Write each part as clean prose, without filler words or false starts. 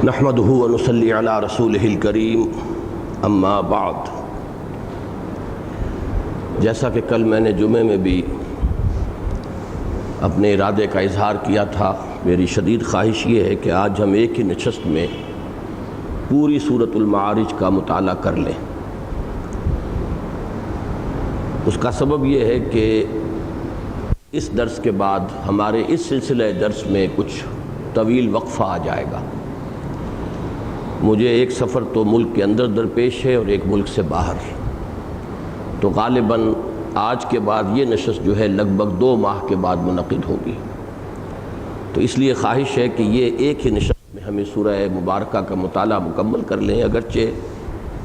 نحمده ونصلي على رسوله الكريم اما بعد۔ جیسا کہ کل میں نے جمعے میں بھی اپنے ارادے کا اظہار کیا تھا، میری شدید خواہش یہ ہے کہ آج ہم ایک ہی نشست میں پوری سورۃ المعارج کا مطالعہ کر لیں۔ اس کا سبب یہ ہے کہ اس درس کے بعد ہمارے اس سلسلہ درس میں کچھ طویل وقفہ آ جائے گا۔ مجھے ایک سفر تو ملک کے اندر درپیش ہے اور ایک ملک سے باہر، تو غالباً آج کے بعد یہ نشست جو ہے لگ بھگ 2 ماہ کے بعد منعقد ہوگی، تو اس لیے خواہش ہے کہ یہ ایک ہی نشست میں ہمیں سورہ مبارکہ کا مطالعہ مکمل کر لیں۔ اگرچہ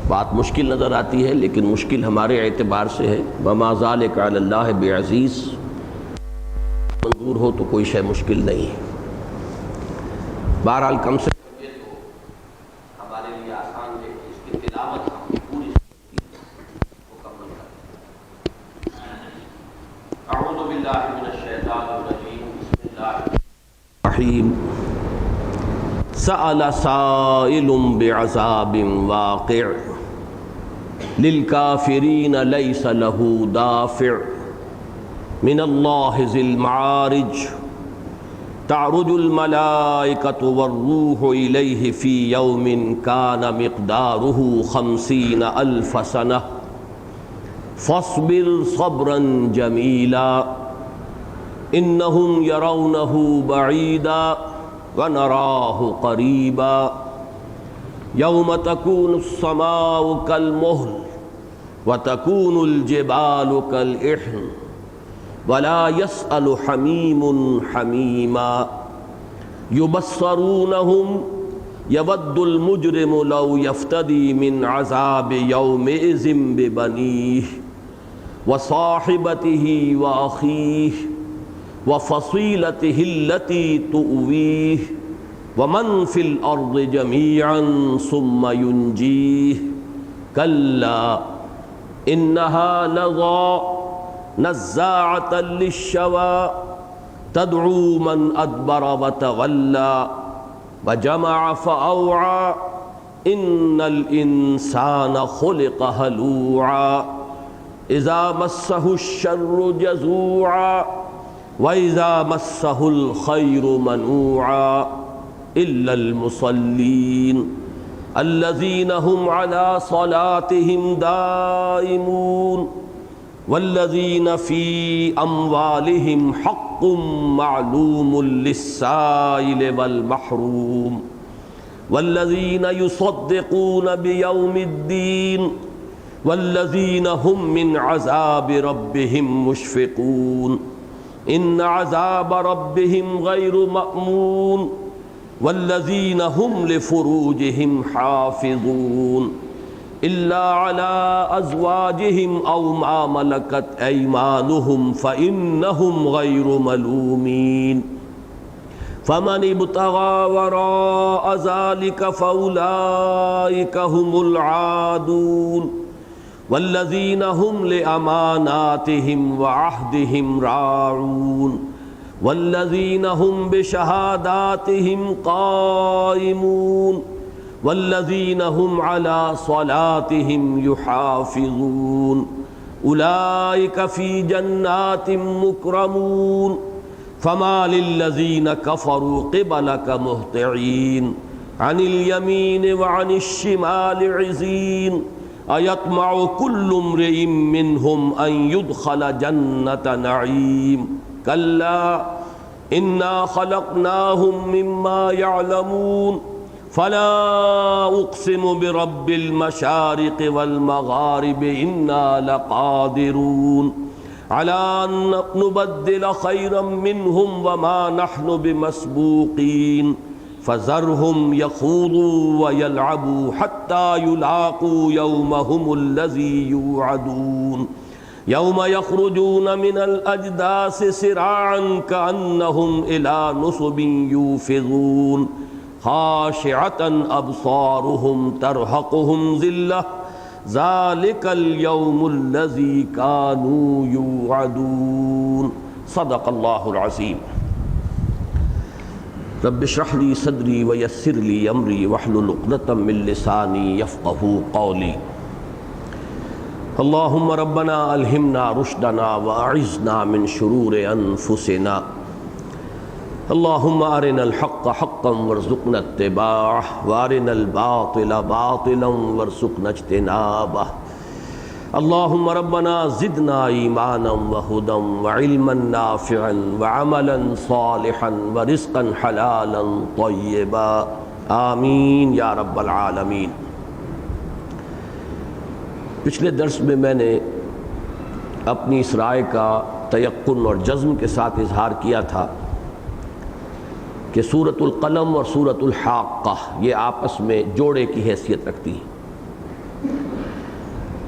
بات مشکل نظر آتی ہے لیکن مشکل ہمارے اعتبار سے ہے، وَمَا ذَلِكَ عَلَى اللَّهِ بِعَزِيزٍ، منظور ہو تو کوئی شے مشکل نہیں ہے۔ بہرحال کم سے سأل سائل بعذاب واقع للكافرين ليس له دافع من الله ذي المعارج تعرج الملائكة والروح إليه في يوم كان مقداره 50,000 سنة فاصبر صبرا جميلا إنهم يرونه بعيدا ونراه قريبا يوم تكون السماء كالمهل وتكون الجبال كالإحن ولا يسأل حميم حميما يبصرونهم يود المجرم لو يفتدي من عذاب يومئذ ببنيه وصاحبته وأخيه وفصيلته التي تؤويه ومن في الأرض جميعا ثم ينجيه كلا إنها لظى نزاعة للشوى تدعو من أدبر وتولى وجمع فأوعى إن الإنسان خلق هلوعا إذا مسه الشر جزوعا وَإِذَا مَسَّهُ الْخَيْرُ مَنُوعًا إِلَّا الْمُصَلِّينَ الَّذِينَ هُمْ عَلَى صَلَاتِهِمْ دَائِمُونَ وَالَّذِينَ فِي أَمْوَالِهِمْ حَقٌّ مَّعْلُومٌ لِلسَّائِلِ وَالْمَحْرُومِ وَالَّذِينَ يُصَدِّقُونَ بِيَوْمِ الدِّينِ وَالَّذِينَ هُمْ مِنْ عَذَابِ رَبِّهِمْ مُشْفِقُونَ إن عذاب ربهم غير مأمون والذين هم لفروجهم حافظون إلا على أزواجهم أو ما ملكت أيمانهم فإنهم غير ملومين فمن ابتغى وراء ذلك فأولئك هم العادون والذين هم لأماناتهم وعهدهم راعون والذين هم بشهاداتهم قائمون والذين هم على صلاتهم يحافظون أولئك في جنات مكرمون فما للذين كفروا قبلك مهطعين عن اليمين وعن الشمال عزين أَيَطْمَعُ كُلُّ امْرِئٍ مِّنْهُمْ أَن يُدْخَلَ جَنَّةَ نَعِيمٍ كَلَّا إِنَّا خَلَقْنَاهُم مِّمَّا يَعْلَمُونَ فَلَا أُقْسِمُ بِرَبِّ الْمَشَارِقِ وَالْمَغَارِبِ إِنَّا لَقَادِرُونَ عَلَىٰ أَن نُّبَدِّلَ خَيْرًا مِّنْهُمْ وَمَا نَحْنُ بِمَسْبُوقِينَ فَذَرْهُمْ يَخُوضُوا وَيَلْعَبُوا حَتَّى يُلَاقُوا يَوْمَهُمُ الَّذِي يُوعَدُونَ يَوْمَ يَخْرُجُونَ مِنَ الْأَجْدَاثِ سِرَاعًا كَأَنَّهُمْ إِلَىٰ نُصُبٍ يُوفِضُونَ خَاشِعَةً أَبْصَارُهُمْ تَرْهَقُهُمْ ذِلَّةٌ ذَلِكَ الْيَوْمُ الَّذِي كَانُوا يُوعَدُونَ۔ صدق اللہ العظیم۔ رب اشرح لی صدری ویسر لی امری واحلل عقدۃ من لسانی یفقہوا قولی اللہم ربنا الہمنا رشدنا واعذنا من شرور انفسنا اللہم ارنا الحق حقا وارزقنا اتباعہ وارنا الباطل باطلا وارزقنا اجتنابہ اللہم ربنا زدنا ایمانا وہدا وعلما نافعا وعملا صالحا ورزقا حلالا طیبا آمین یا رب العالمین۔ پچھلے درس میں میں نے اپنی اس رائے کا تیقن اور جزم کے ساتھ اظہار کیا تھا کہ سورۃ القلم اور سورۃ الحاقہ یہ آپس میں جوڑے کی حیثیت رکھتی ہیں۔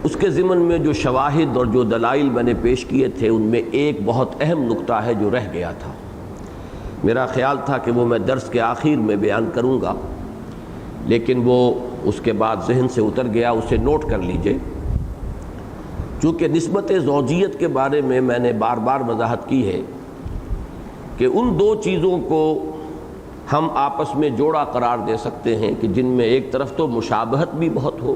اس کے ضمن میں جو شواہد اور جو دلائل میں نے پیش کیے تھے ان میں ایک بہت اہم نقطہ ہے جو رہ گیا تھا۔ میرا خیال تھا کہ وہ میں درس کے آخر میں بیان کروں گا، لیکن وہ اس کے بعد ذہن سے اتر گیا، اسے نوٹ کر لیجئے۔ چونکہ نسبت زوجیت کے بارے میں نے بار بار وضاحت کی ہے کہ ان دو چیزوں کو ہم آپس میں جوڑا قرار دے سکتے ہیں کہ جن میں ایک طرف تو مشابہت بھی بہت ہو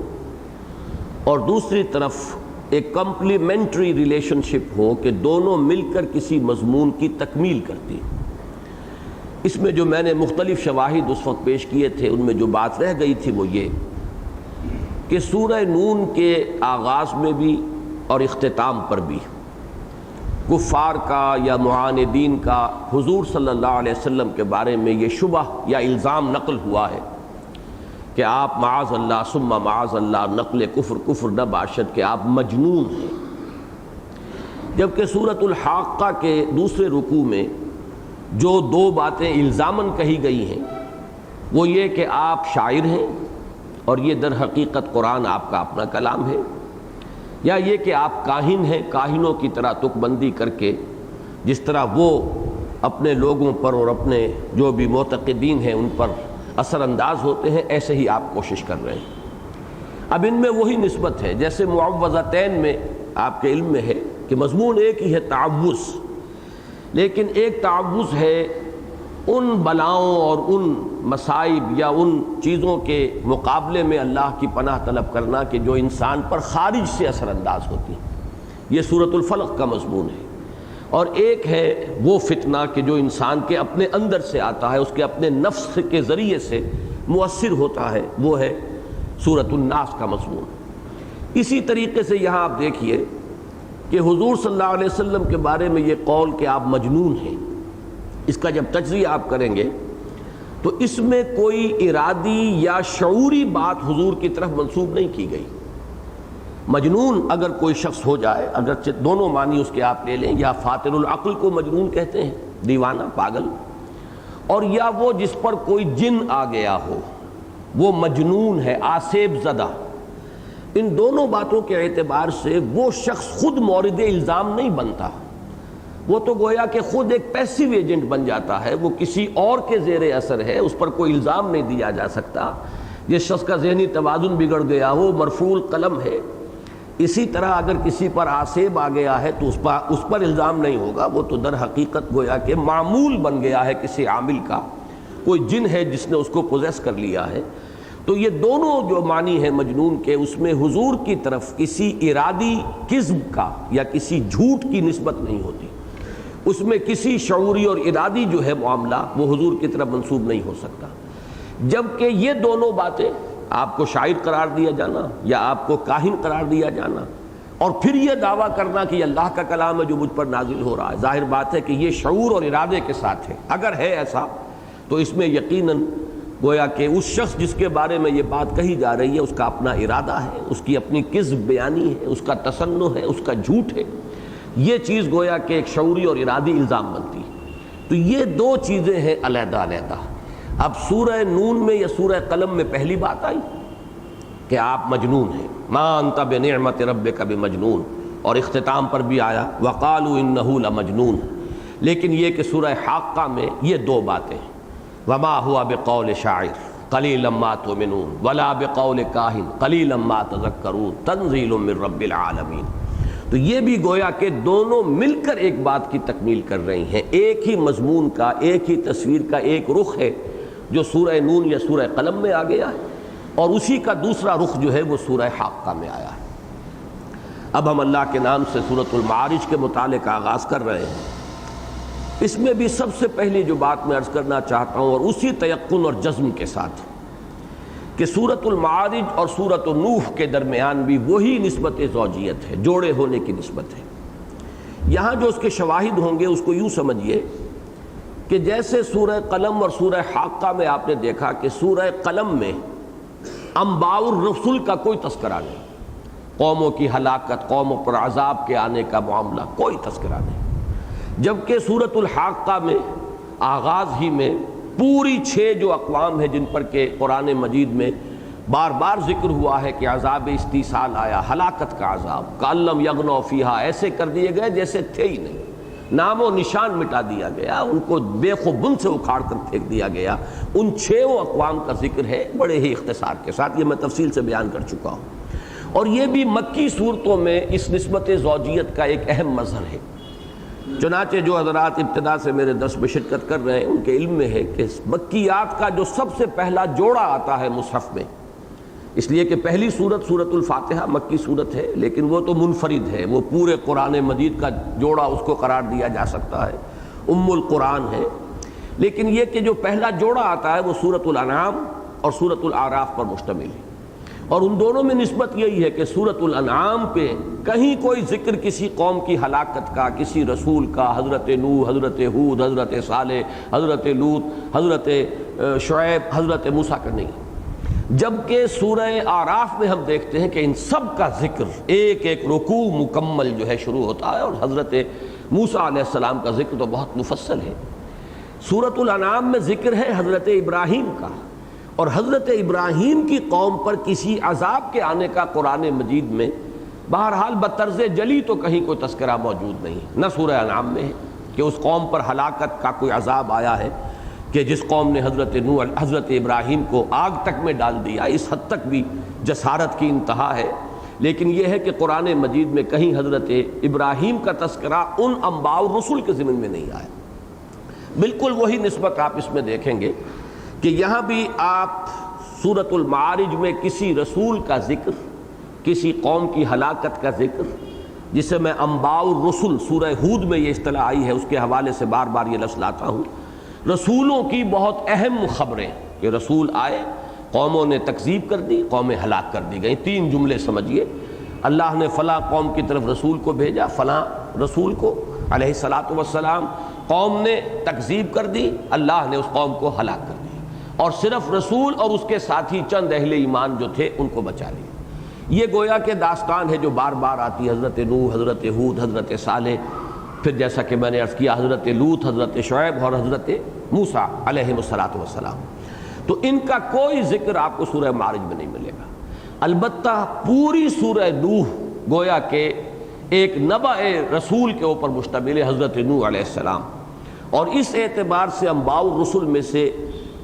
اور دوسری طرف ایک کمپلیمنٹری ریلیشن شپ ہو کہ دونوں مل کر کسی مضمون کی تکمیل کرتی ہیں۔ اس میں جو میں نے مختلف شواہد اس وقت پیش کیے تھے ان میں جو بات رہ گئی تھی وہ یہ کہ سورہ نون کے آغاز میں بھی اور اختتام پر بھی کفار کا یا معاندین کا حضور صلی اللہ علیہ وسلم کے بارے میں یہ شبہ یا الزام نقل ہوا ہے کہ آپ معاذ اللہ ثم معاذ اللہ نقل کفر نہ باشد کہ آپ مجنون ہیں، جبکہ سورۃ الحاقہ کے دوسرے رکوع میں جو دو باتیں الزاماً کہی گئی ہیں وہ یہ کہ آپ شاعر ہیں اور یہ در حقیقت قرآن آپ کا اپنا کلام ہے، یا یہ کہ آپ کاہن ہیں، کاہنوں کی طرح تک بندی کر کے جس طرح وہ اپنے لوگوں پر اور اپنے جو بھی معتقدین ہیں ان پر اثر انداز ہوتے ہیں، ایسے ہی آپ کوشش کر رہے ہیں۔ اب ان میں وہی نسبت ہے جیسے معوذتین میں آپ کے علم میں ہے کہ مضمون ایک ہی ہے تعوذ، لیکن ایک تعوذ ہے ان بلاؤں اور ان مصائب یا ان چیزوں کے مقابلے میں اللہ کی پناہ طلب کرنا کہ جو انسان پر خارج سے اثر انداز ہوتی ہے، یہ سورۃ الفلق کا مضمون ہے۔ اور ایک ہے وہ فتنہ کہ جو انسان کے اپنے اندر سے آتا ہے، اس کے اپنے نفس کے ذریعے سے مؤثر ہوتا ہے، وہ ہے سورۃ الناس کا مضمون۔ اسی طریقے سے یہاں آپ دیکھیے کہ حضور صلی اللہ علیہ وسلم کے بارے میں یہ قول کہ آپ مجنون ہیں، اس کا جب تجزیہ آپ کریں گے تو اس میں کوئی ارادی یا شعوری بات حضور کی طرف منسوب نہیں کی گئی۔ مجنون اگر کوئی شخص ہو جائے، اگرچہ دونوں معنی اس کے آپ لے لیں، یا فاطر العقل کو مجنون کہتے ہیں، دیوانہ پاگل، اور یا وہ جس پر کوئی جن آ گیا ہو وہ مجنون ہے، آسیب زدہ۔ ان دونوں باتوں کے اعتبار سے وہ شخص خود مورد الزام نہیں بنتا، وہ تو گویا کہ خود ایک پیسیو ایجنٹ بن جاتا ہے، وہ کسی اور کے زیر اثر ہے، اس پر کوئی الزام نہیں دیا جا سکتا۔ جس شخص کا ذہنی توازن بگڑ گیا ہو مرفوع القلم ہے۔ اسی طرح اگر کسی پر آسیب آ گیا ہے تو اس پر الزام نہیں ہوگا، وہ تو در حقیقت گویا کہ معمول بن گیا ہے کسی عامل کا، کوئی جن ہے جس نے اس کو پوزیس کر لیا ہے۔ تو یہ دونوں جو معنی ہیں مجنون کے، اس میں حضور کی طرف کسی ارادی کذب کا یا کسی جھوٹ کی نسبت نہیں ہوتی، اس میں کسی شعوری اور ارادی جو ہے معاملہ وہ حضور کی طرف منسوب نہیں ہو سکتا۔ جبکہ یہ دونوں باتیں، آپ کو شاعر قرار دیا جانا یا آپ کو کاہن قرار دیا جانا، اور پھر یہ دعویٰ کرنا کہ یہ اللہ کا کلام ہے جو مجھ پر نازل ہو رہا ہے، ظاہر بات ہے کہ یہ شعور اور ارادے کے ساتھ ہے۔ اگر ہے ایسا تو اس میں یقیناً گویا کہ اس شخص جس کے بارے میں یہ بات کہی جا رہی ہے اس کا اپنا ارادہ ہے، اس کی اپنی کذب بیانی ہے، اس کا تصنع ہے، اس کا جھوٹ ہے، یہ چیز گویا کہ ایک شعوری اور ارادی الزام بنتی ہے۔ تو یہ دو چیزیں ہیں علیحدہ علیحدہ۔ اب سورہ نون میں یا سورہ قلم میں پہلی بات آئی کہ آپ مجنون ہیں، ما انت بنعمت ربک بمجنون، اور اختتام پر بھی آیا وقالوا انہ لمجنون۔ لیکن یہ کہ سورہ حاقہ میں یہ دو باتیں، وما ہوا بقول شاعر قلیلا ما تؤمنون ولا بقول کاہن قلیلا ما تذکرون تنزیل من رب العالمین۔ تو یہ بھی گویا کہ دونوں مل کر ایک بات کی تکمیل کر رہی ہیں، ایک ہی مضمون کا، ایک ہی تصویر کا ایک رخ ہے جو سورہ نون یا سورہ قلم میں آ گیا ہے، اور اسی کا دوسرا رخ جو ہے وہ سورہ حاقہ میں آیا ہے۔ اب ہم اللہ کے نام سے سورۃ المعارج کے مطالعے کا آغاز کر رہے ہیں۔ اس میں بھی سب سے پہلی جو بات میں عرض کرنا چاہتا ہوں، اور اسی تیقن اور جزم کے ساتھ، کہ سورۃ المعارج اور سورۃ نوح کے درمیان بھی وہی نسبت زوجیت ہے، جوڑے ہونے کی نسبت ہے۔ یہاں جو اس کے شواہد ہوں گے اس کو یوں سمجھیے کہ جیسے سورہ قلم اور سورہ حاقہ میں آپ نے دیکھا کہ سورہ قلم میں انباء الرسل کا کوئی تذکرہ نہیں، قوموں کی ہلاکت، قوموں پر عذاب کے آنے کا معاملہ، کوئی تذکرہ نہیں، جبکہ سورۃ الحاقہ میں آغاز ہی میں پوری 6 جو اقوام ہیں جن پر کہ قرآن مجید میں بار بار ذکر ہوا ہے کہ عذاب استیصال آیا، ہلاکت کا عذاب، کأن لم یغنوا فیہا، ایسے کر دیے گئے جیسے تھے ہی نہیں، نام و نشان مٹا دیا گیا، ان کو بے خبن سے اکھاڑ کر پھینک دیا گیا۔ ان 6 اقوام کا ذکر ہے بڑے ہی اختصار کے ساتھ، یہ میں تفصیل سے بیان کر چکا ہوں، اور یہ بھی مکی صورتوں میں اس نسبت زوجیت کا ایک اہم مظہر ہے۔ چنانچہ جو حضرات ابتدا سے میرے درس میں شرکت کر رہے ہیں ان کے علم میں ہے کہ مکیات کا جو سب سے پہلا جوڑا آتا ہے مصحف میں، اس لیے کہ پہلی سورت سورۃ الفاتحہ مکی سورت ہے، لیکن وہ تو منفرد ہے، وہ پورے قرآن مجید کا جوڑا اس کو قرار دیا جا سکتا ہے، ام القرآن ہے، لیکن یہ کہ جو پہلا جوڑا آتا ہے وہ سورۃ الانعام اور سورۃ الاعراف پر مشتمل ہے، اور ان دونوں میں نسبت یہی ہے کہ سورۃ الانعام پہ کہیں کوئی ذکر کسی قوم کی ہلاکت کا، کسی رسول کا، حضرت نوح، حضرت ہود، حضرت صالح، حضرت لوط، حضرت شعیب، حضرت موسیٰ کا نہیں، جبکہ سورہ اعراف میں ہم دیکھتے ہیں کہ ان سب کا ذکر ایک ایک رکوع مکمل جو ہے شروع ہوتا ہے، اور حضرت موسیٰ علیہ السلام کا ذکر تو بہت مفصل ہے۔ سورۃ الانعام میں ذکر ہے حضرت ابراہیم کا، اور حضرت ابراہیم کی قوم پر کسی عذاب کے آنے کا قرآن مجید میں بہرحال بطرز جلی تو کہیں کوئی تذکرہ موجود نہیں، نہ سورہ انعام میں ہے کہ اس قوم پر ہلاکت کا کوئی عذاب آیا ہے کہ جس قوم نے حضرت ابراہیم کو آگ تک میں ڈال دیا، اس حد تک بھی جسارت کی انتہا ہے، لیکن یہ ہے کہ قرآن مجید میں کہیں حضرت ابراہیم کا تذکرہ ان انباء الرسل کے ضمن میں نہیں آیا۔ بالکل وہی نسبت آپ اس میں دیکھیں گے کہ یہاں بھی آپ سورۃ المعارج میں کسی رسول کا ذکر، کسی قوم کی ہلاکت کا ذکر، جسے میں انباء الرسل سورہ ہود میں یہ اصطلاح آئی ہے اس کے حوالے سے بار بار یہ لفظ لاتا ہوں، رسولوں کی بہت اہم خبریں کہ رسول آئے، قوموں نے تکذیب کر دی، قومیں ہلاک کر دی گئیں، 3 جملے سمجھیے، اللہ نے فلاں قوم کی طرف رسول کو بھیجا، فلاں رسول کو علیہ الصلاۃ والسلام، قوم نے تکذیب کر دی، اللہ نے اس قوم کو ہلاک کر دیا، اور صرف رسول اور اس کے ساتھی چند اہل ایمان جو تھے ان کو بچا لیا۔ یہ گویا کہ داستان ہے جو بار بار آتی ہے، حضرت نوح، حضرت ہود، حضرت صالح، پھر جیسا کہ میں نے عرض کیا حضرت لوط، حضرت شعیب اور حضرت موسیٰ علیہ الصلاۃ والسلام، تو ان کا کوئی ذکر آپ کو سورہ معارج میں نہیں ملے گا۔ البتہ پوری سورہ نوح گویا کہ ایک نبأ رسول کے اوپر مشتمل ہے، حضرت نوح علیہ السلام، اور اس اعتبار سے انباء الرسل میں سے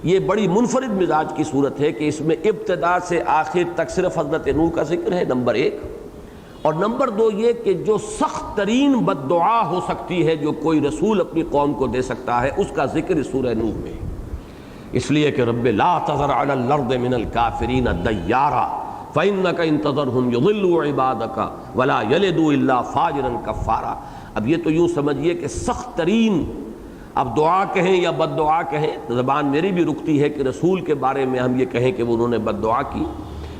یہ بڑی منفرد مزاج کی صورت ہے کہ اس میں ابتدا سے آخر تک صرف حضرت نوح کا ذکر ہے، نمبر 1، اور نمبر 2 یہ کہ جو سخت ترین بد دعا ہو سکتی ہے جو کوئی رسول اپنی قوم کو دے سکتا ہے اس کا ذکر اس سورہ نوح میں ہے، اس لیے کہ رب لا تذر علی الارض من الکافرین دیارا فإنک ان تذرہم یضلوا عبادک ولا یلدوا الا فاجرا کفارا۔ اب یہ تو یوں سمجھیے کہ سخت ترین، اب دعا کہیں یا بد دعا کہیں، زبان میری بھی رکتی ہے کہ رسول کے بارے میں ہم یہ کہیں کہ انہوں نے بد دعا کی،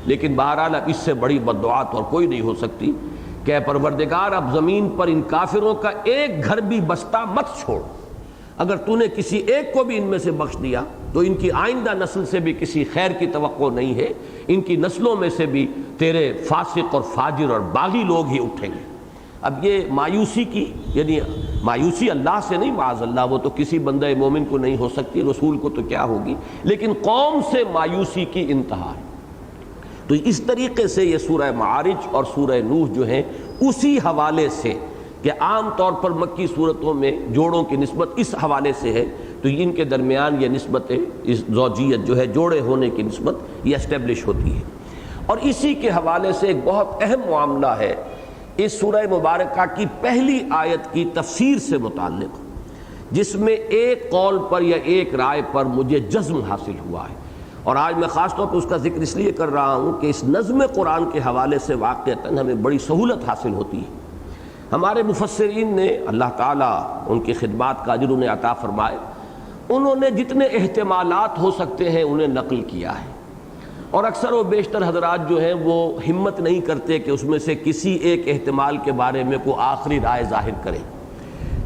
لیکن بہرحال اب اس سے بڑی بد دعا تو اور کوئی نہیں ہو سکتی کہ اے پروردگار اب زمین پر ان کافروں کا ایک گھر بھی بستا مت چھوڑ، اگر تو نے کسی ایک کو بھی ان میں سے بخش دیا تو ان کی آئندہ نسل سے بھی کسی خیر کی توقع نہیں ہے، ان کی نسلوں میں سے بھی تیرے فاسق اور فاجر اور باغی لوگ ہی اٹھیں گے۔ اب یہ مایوسی کی، یعنی مایوسی اللہ سے نہیں معاذ اللہ، وہ تو کسی بندہ مومن کو نہیں ہو سکتی، رسول کو تو کیا ہوگی، لیکن قوم سے مایوسی کی انتہا ہے۔ تو اس طریقے سے یہ سورہ معارج اور سورہ نوح جو ہیں اسی حوالے سے کہ عام طور پر مکی صورتوں میں جوڑوں کی نسبت اس حوالے سے ہے، تو ان کے درمیان یہ نسبت اس زوجیت جو ہے جوڑے ہونے کی نسبت یہ اسٹیبلش ہوتی ہے۔ اور اسی کے حوالے سے ایک بہت اہم معاملہ ہے اس سورہ مبارکہ کی پہلی آیت کی تفسیر سے متعلق، جس میں ایک قول پر یا ایک رائے پر مجھے جزم حاصل ہوا ہے، اور آج میں خاص طور پر اس کا ذکر اس لیے کر رہا ہوں کہ اس نظم قرآن کے حوالے سے واقعتاً ہمیں بڑی سہولت حاصل ہوتی ہے۔ ہمارے مفسرین نے، اللہ تعالیٰ ان کی خدمات کا اجر انہیں عطا فرمائے، انہوں نے جتنے احتمالات ہو سکتے ہیں انہیں نقل کیا ہے، اور اکثر و بیشتر حضرات جو ہیں وہ ہمت نہیں کرتے کہ اس میں سے کسی ایک احتمال کے بارے میں کوئی آخری رائے ظاہر کریں۔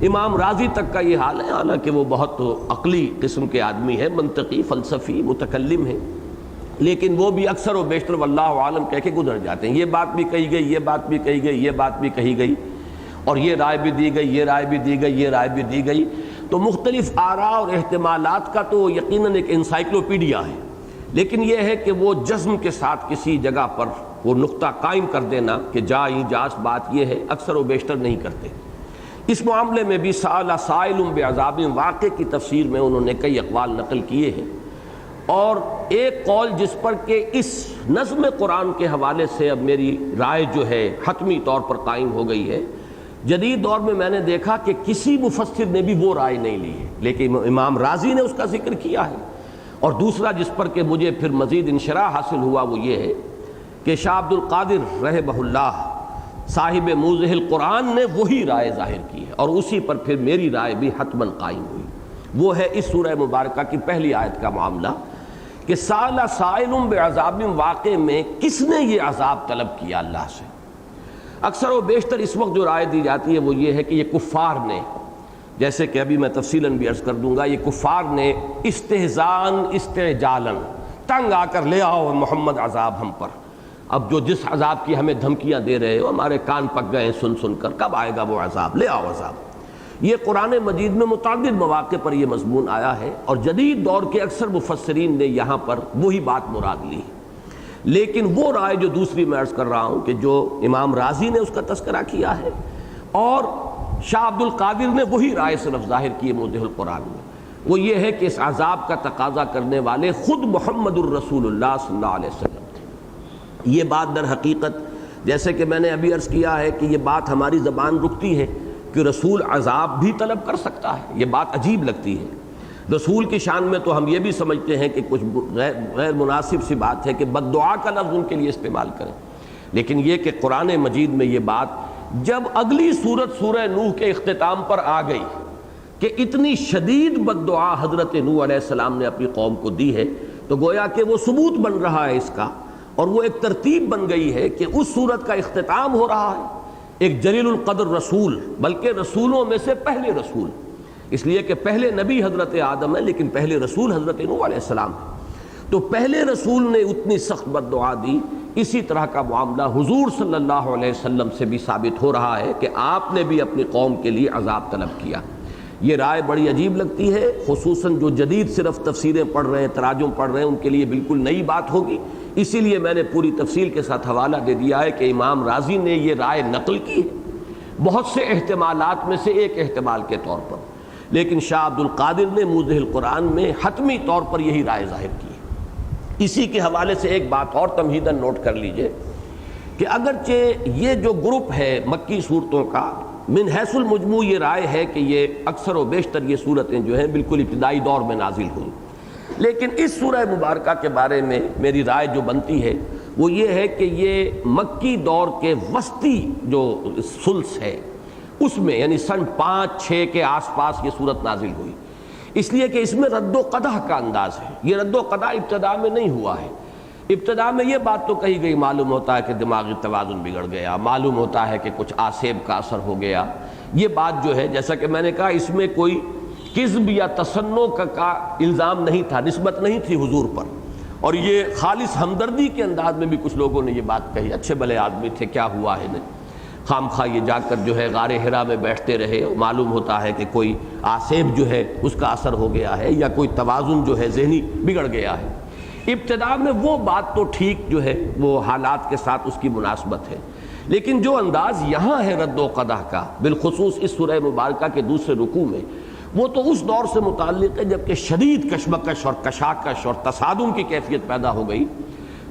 امام راضی تک کا یہ حال ہے، حالانکہ وہ بہت عقلی قسم کے آدمی ہیں، منطقی، فلسفی، متکلم ہیں، لیکن وہ بھی اکثر و بیشتر واللہ عالم کہہ کے گزر جاتے ہیں۔ یہ بات بھی کہی گئی، یہ بات بھی کہی گئی، یہ بات بھی کہی گئی، اور یہ رائے بھی دی گئی، یہ رائے بھی دی گئی، یہ رائے بھی دی گئی۔ تو مختلف آراء اور احتمالات کا تو یقیناً ایک انسائکلوپیڈیا ہے، لیکن یہ ہے کہ وہ جزم کے ساتھ کسی جگہ پر وہ نقطہ قائم کر دینا کہ جا ایجاز بات یہ ہے، اکثر و بیشتر نہیں کرتے۔ اس معاملے میں بھی سأل سائل بعذاب واقع کی تفسیر میں انہوں نے کئی اقوال نقل کیے ہیں، اور ایک قول جس پر کہ اس نظم قرآن کے حوالے سے اب میری رائے جو ہے حتمی طور پر قائم ہو گئی ہے، جدید دور میں میں نے دیکھا کہ کسی مفسر نے بھی وہ رائے نہیں لی ہے، لیکن امام راضی نے اس کا ذکر کیا ہے۔ اور دوسرا جس پر کہ مجھے پھر مزید انشراح حاصل ہوا وہ یہ ہے کہ شاہ عبد القادر رحمہ اللہ صاحب موضح القرآن نے وہی رائے ظاہر کی ہے، اور اسی پر پھر میری رائے بھی حتماً قائم ہوئی۔ وہ ہے اس سورہ مبارکہ کی پہلی آیت کا معاملہ کہ سأل سائل بعذاب واقع میں کس نے یہ عذاب طلب کیا اللہ سے۔ اکثر و بیشتر اس وقت جو رائے دی جاتی ہے وہ یہ ہے کہ یہ کفار نے، جیسے کہ ابھی میں تفصیلاً بھی عرض کر دوں گا، یہ کفار نے استہزاءً استعجالاً تنگ آ کر لے آؤ محمد عذاب ہم پر، اب جو جس عذاب کی ہمیں دھمکیاں دے رہے ہو ہمارے کان پک گئے ہیں سن سن کر، کب آئے گا وہ عذاب، لے آؤ عذاب۔ یہ قرآن مجید میں متعدد مواقع پر یہ مضمون آیا ہے، اور جدید دور کے اکثر مفسرین نے یہاں پر وہی بات مراد لی ہے۔ لیکن وہ رائے جو دوسری میں عرض کر رہا ہوں کہ جو امام راضی نے اس کا تذکرہ کیا ہے، اور شاہ عبد القادر نے وہی رائے صرف ظاہر کی ہے موضح القرآن میں، وہ یہ ہے کہ اس عذاب کا تقاضا کرنے والے خود محمد الرسول اللہ صلی اللہ علیہ وسلم تھے۔ یہ بات در حقیقت جیسے کہ میں نے ابھی عرض کیا ہے کہ یہ بات ہماری زبان رکتی ہے کہ رسول عذاب بھی طلب کر سکتا ہے، یہ بات عجیب لگتی ہے۔ رسول کی شان میں تو ہم یہ بھی سمجھتے ہیں کہ کچھ غیر مناسب سی بات ہے کہ بد دعا کا لفظ ان کے لیے استعمال کریں، لیکن یہ کہ قرآن مجید میں یہ بات جب اگلی سورت سورہ نوح کے اختتام پر آ گئی کہ اتنی شدید بد دعا حضرت نوح علیہ السلام نے اپنی قوم کو دی ہے، تو گویا کہ وہ ثبوت بن رہا ہے اس کا، اور وہ ایک ترتیب بن گئی ہے کہ اس سورت کا اختتام ہو رہا ہے ایک جلیل القدر رسول، بلکہ رسولوں میں سے پہلے رسول، اس لیے کہ پہلے نبی حضرت آدم ہے لیکن پہلے رسول حضرت نوح علیہ السلام ہے، تو پہلے رسول نے اتنی سخت بد دعا دی۔ اسی طرح کا معاملہ حضور صلی اللہ علیہ وسلم سے بھی ثابت ہو رہا ہے کہ آپ نے بھی اپنی قوم کے لیے عذاب طلب کیا۔ یہ رائے بڑی عجیب لگتی ہے، خصوصاً جو جدید صرف تفسیریں پڑھ رہے ہیں، تراجم پڑھ رہے ہیں، ان کے لیے بالکل نئی بات ہوگی۔ اسی لیے میں نے پوری تفصیل کے ساتھ حوالہ دے دیا ہے کہ امام راضی نے یہ رائے نقل کی ہے بہت سے احتمالات میں سے ایک احتمال کے طور پر، لیکن شاہ عبد القادر نے موضح القرآن میں حتمی طور پر یہی رائے ظاہر کی ہے۔ اسی کے حوالے سے ایک بات اور تمہیداً نوٹ کر لیجئے کہ اگرچہ یہ جو گروپ ہے مکی صورتوں کا، من حیث المجموع یہ رائے ہے کہ یہ اکثر و بیشتر یہ صورتیں جو ہیں بالکل ابتدائی دور میں نازل ہوئیں، لیکن اس سورہ مبارکہ کے بارے میں میری رائے جو بنتی ہے وہ یہ ہے کہ یہ مکی دور کے وسطی جو ثلث ہے اس میں، یعنی سن 5-6 کے آس پاس یہ صورت نازل ہوئی، اس لیے کہ اس میں رد و قدح کا انداز ہے۔ یہ رد و قدح ابتدا میں نہیں ہوا ہے، ابتدا میں یہ بات تو کہی گئی، معلوم ہوتا ہے کہ دماغی توازن بگڑ گیا، معلوم ہوتا ہے کہ کچھ آسیب کا اثر ہو گیا۔ یہ بات جو ہے جیسا کہ میں نے کہا اس میں کوئی کذب یا تصنع کا الزام نہیں تھا، نسبت نہیں تھی حضور پر، اور یہ خالص ہمدردی کے انداز میں بھی کچھ لوگوں نے یہ بات کہی، اچھے بھلے آدمی تھے، کیا ہوا ہے انہیں، خام خواہ یہ جا کر جو ہے غار حرا میں بیٹھتے رہے، معلوم ہوتا ہے کہ کوئی آسیب جو ہے اس کا اثر ہو گیا ہے، یا کوئی توازن جو ہے ذہنی بگڑ گیا ہے۔ ابتدا میں وہ بات تو ٹھیک جو ہے وہ حالات کے ساتھ اس کی مناسبت ہے، لیکن جو انداز یہاں ہے رد و قدح کا، بالخصوص اس سورہ مبارکہ کے دوسرے رکوع میں، وہ تو اس دور سے متعلق ہے جب کہ شدید کشمکش اور کشاکش اور تصادم کی کیفیت پیدا ہو گئی،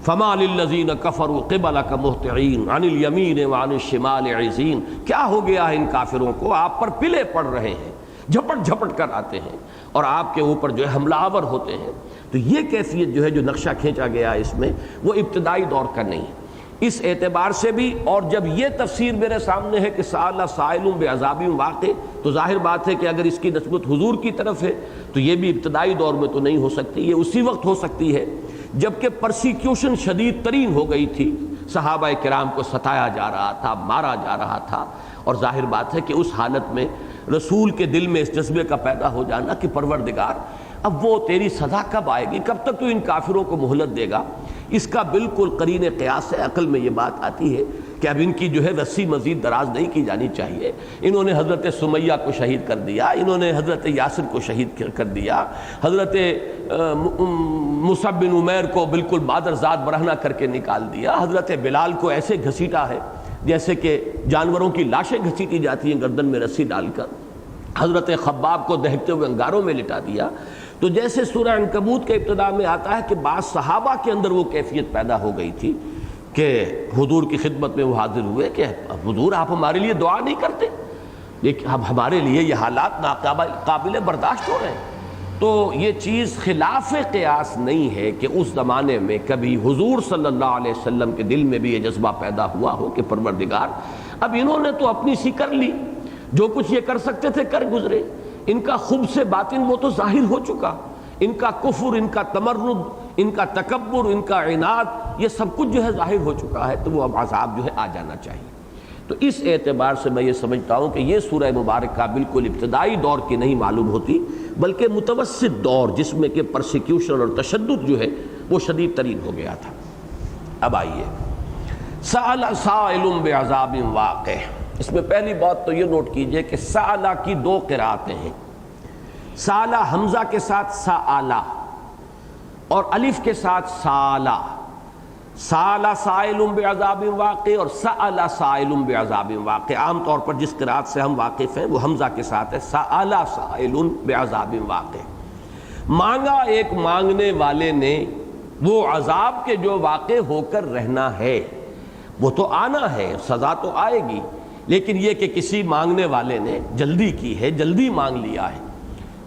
فما للذین کفروا قبلک مہطعین عن الیمین وعن الشمال عزین، کیا ہو گیا ہے ان کافروں کو، آپ پر پلے پڑ رہے ہیں، جھپٹ جھپٹ کر آتے ہیں اور آپ کے اوپر جو ہے حملہ آور ہوتے ہیں۔ تو یہ کیفیت جو ہے جو نقشہ کھینچا گیا ہے اس میں، وہ ابتدائی دور کا نہیں ہے۔ اس اعتبار سے بھی، اور جب یہ تفسیر میرے سامنے ہے کہ سأل سائل بعذاب واقع، تو ظاہر بات ہے کہ اگر اس کی نسبت حضور کی طرف ہے تو یہ بھی ابتدائی دور میں تو نہیں ہو سکتی، یہ اسی وقت ہو سکتی ہے جبکہ پرسیکیوشن شدید ترین ہو گئی تھی، صحابہ کرام کو ستایا جا رہا تھا، مارا جا رہا تھا، اور ظاہر بات ہے کہ اس حالت میں رسول کے دل میں اس جذبے کا پیدا ہو جانا کہ پروردگار اب وہ تیری سزا کب آئے گی، کب تک تو ان کافروں کو مہلت دے گا، اس کا بالکل قرین قیاس ہے، عقل میں یہ بات آتی ہے کہ اب ان کی جو ہے رسی مزید دراز نہیں کی جانی چاہیے۔ انہوں نے حضرت سمیہ کو شہید کر دیا، انہوں نے حضرت یاسر کو شہید کر دیا، حضرت مصعب بن عمیر کو بالکل مادرزاد برہنہ کر کے نکال دیا، حضرت بلال کو ایسے گھسیٹا ہے جیسے کہ جانوروں کی لاشیں گھسیٹی جاتی ہیں گردن میں رسی ڈال کر، حضرت خباب کو دہکتے ہوئے انگاروں میں لٹا دیا۔ تو جیسے سورہ عنکبوت کے ابتدا میں آتا ہے کہ بعض صحابہ کے اندر وہ کیفیت پیدا ہو گئی تھی کہ حضور کی خدمت میں وہ حاضر ہوئے کہ حضور آپ ہمارے لیے دعا نہیں کرتے، لیکن اب ہمارے لیے یہ حالات ناقابل برداشت ہو رہے ہیں۔ تو یہ چیز خلاف قیاس نہیں ہے کہ اس زمانے میں کبھی حضور صلی اللہ علیہ وسلم کے دل میں بھی یہ جذبہ پیدا ہوا ہو کہ پروردگار اب انہوں نے تو اپنی سی کر لی، جو کچھ یہ کر سکتے تھے کر گزرے، ان کا خبث باطن وہ تو ظاہر ہو چکا، ان کا کفر، ان کا تمرد، ان کا تکبر، ان کا عناد، یہ سب کچھ جو ہے ظاہر ہو چکا ہے، تو وہ اب عذاب جو ہے آ جانا چاہیے۔ تو اس اعتبار سے میں یہ سمجھتا ہوں کہ یہ سورہ مبارکہ بالکل ابتدائی دور کی نہیں معلوم ہوتی، بلکہ متوسط دور جس میں کہ پرسیکیوشن اور تشدد جو ہے وہ شدید ترین ہو گیا تھا۔ اب آئیے سأل سائل بعذاب واقع، اس میں پہلی بات تو یہ نوٹ کیجئے کہ سألہ کی دو قرأتیں ہیں، سألہ حمزہ کے ساتھ سألہ اور الف کے ساتھ سالہ، سأل سائل بعذاب واقع اور سأل سائل بعذاب واقع۔ عام طور پر جس قرأت سے ہم واقف ہیں وہ حمزہ کے ساتھ ہے، سأل سائل بعذاب واقع، مانگا ایک مانگنے والے نے وہ عذاب کے جو واقع ہو کر رہنا ہے، وہ تو آنا ہے، سزا تو آئے گی، لیکن یہ کہ کسی مانگنے والے نے جلدی کی ہے، جلدی مانگ لیا ہے۔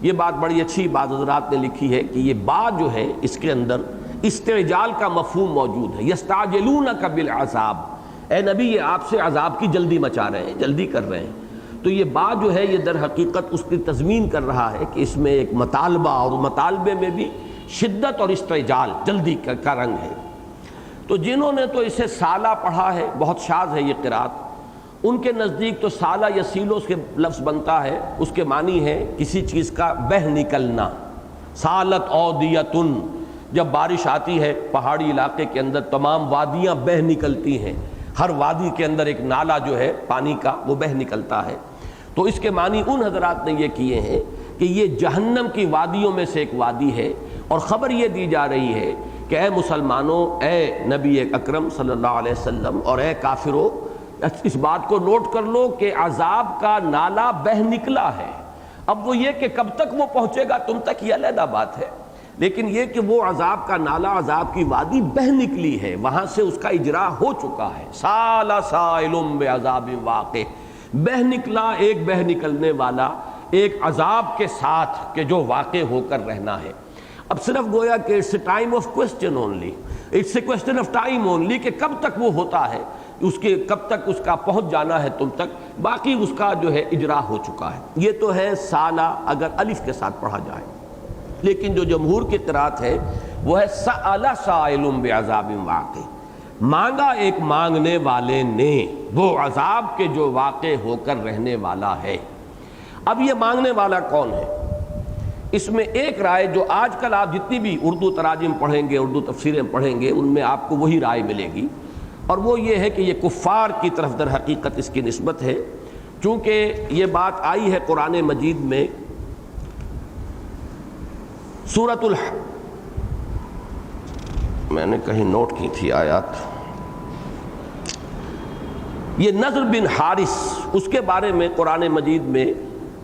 یہ بات بڑی اچھی بعض حضرات نے لکھی ہے کہ یہ بات جو ہے اس کے اندر استعجال کا مفہوم موجود ہے، یستعجلونک بالعذاب، اے نبی یہ آپ سے عذاب کی جلدی مچا رہے ہیں، جلدی کر رہے ہیں۔ تو یہ بات جو ہے یہ در حقیقت اس کی تضمین کر رہا ہے کہ اس میں ایک مطالبہ، اور مطالبے میں بھی شدت اور استعجال، جلدی کا رنگ ہے۔ تو جنہوں نے تو اسے سالہ پڑھا ہے، بہت شاذ ہے یہ قرأت، ان کے نزدیک تو سالہ یسیلو کے لفظ بنتا ہے، اس کے معنی ہے کسی چیز کا بہ نکلنا، سالت اودیتن، جب بارش آتی ہے پہاڑی علاقے کے اندر تمام وادیاں بہ نکلتی ہیں، ہر وادی کے اندر ایک نالا جو ہے پانی کا وہ بہ نکلتا ہے۔ تو اس کے معنی ان حضرات نے یہ کیے ہیں کہ یہ جہنم کی وادیوں میں سے ایک وادی ہے، اور خبر یہ دی جا رہی ہے کہ اے مسلمانوں، اے نبی اکرم صلی اللہ علیہ وسلم، اور اے کافروں، اس بات کو نوٹ کر لو کہ عذاب کا نالا بہ نکلا ہے۔ اب وہ یہ کہ کب تک وہ پہنچے گا تم تک یہ علیحدہ بات ہے، لیکن یہ کہ وہ عذاب کا نالا، عذاب کی وادی بہ نکلی ہے، وہاں سے اس کا اجرا ہو چکا ہے۔ سال سائل بعذاب واقع، بہ نکلا ایک بہ نکلنے والا ایک عذاب کے ساتھ کہ جو واقع ہو کر رہنا ہے۔ اب صرف گویا کہ it's a time of question only, it's a question of time only, کہ کب تک وہ ہوتا ہے، اس کے کب تک اس کا پہنچ جانا ہے تم تک، باقی اس کا جو ہے اجرا ہو چکا ہے۔ یہ تو ہے سالہ اگر الف کے ساتھ پڑھا جائے، لیکن جو جمہور کی قرأت ہے وہ ہے سأل سائل بعذاب واقع، مانگا ایک مانگنے والے نے وہ عذاب کے جو واقع ہو کر رہنے والا ہے۔ اب یہ مانگنے والا کون ہے؟ اس میں ایک رائے جو آج کل آپ جتنی بھی اردو تراجم پڑھیں گے، اردو تفسیریں پڑھیں گے، ان میں آپ کو وہی رائے ملے گی، اور وہ یہ ہے کہ یہ کفار کی طرف در حقیقت اس کی نسبت ہے، چونکہ یہ بات آئی ہے قرآن مجید میں سورۃ میں نے کہیں نوٹ کی تھی آیات، یہ نضر بن حارث، اس کے بارے میں قرآن مجید میں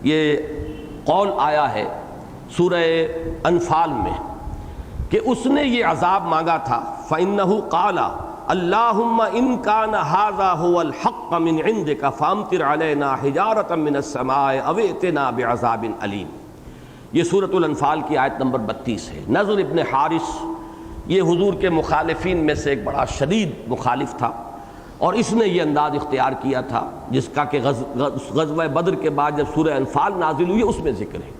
یہ قول آیا ہے سورہ انفال میں کہ اس نے یہ عذاب مانگا تھا، فَإِنَّهُ قَالَ اللہم ان کان ھذا ھو الحق من عندک فامطر علینا حجارۃ من السماء او ائتنا بعذاب علیم۔ یہ سورۃ الانفال کی آیت نمبر 32 ہے۔ نضر ابن حارث یہ حضور کے مخالفین میں سے ایک بڑا شدید مخالف تھا، اور اس نے یہ انداز اختیار کیا تھا جس کا کہ غزوہ بدر کے بعد جب سورہ انفال نازل ہوئی اس میں ذکر ہے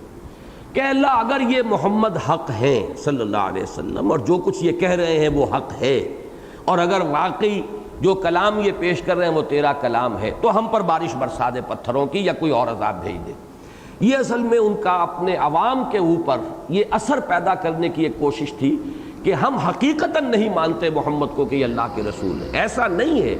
کہ اللہ اگر یہ محمد حق ہیں صلی اللہ علیہ وسلم اور جو کچھ یہ کہہ رہے ہیں وہ حق ہے، اور اگر واقعی جو کلام یہ پیش کر رہے ہیں وہ تیرا کلام ہے، تو ہم پر بارش برسا دے پتھروں کی یا کوئی اور عذاب بھیج دے۔ یہ اصل میں ان کا اپنے عوام کے اوپر یہ اثر پیدا کرنے کی ایک کوشش تھی کہ ہم حقیقتاً نہیں مانتے محمد کو کہ یہ اللہ کے رسول ہے۔ ایسا نہیں ہے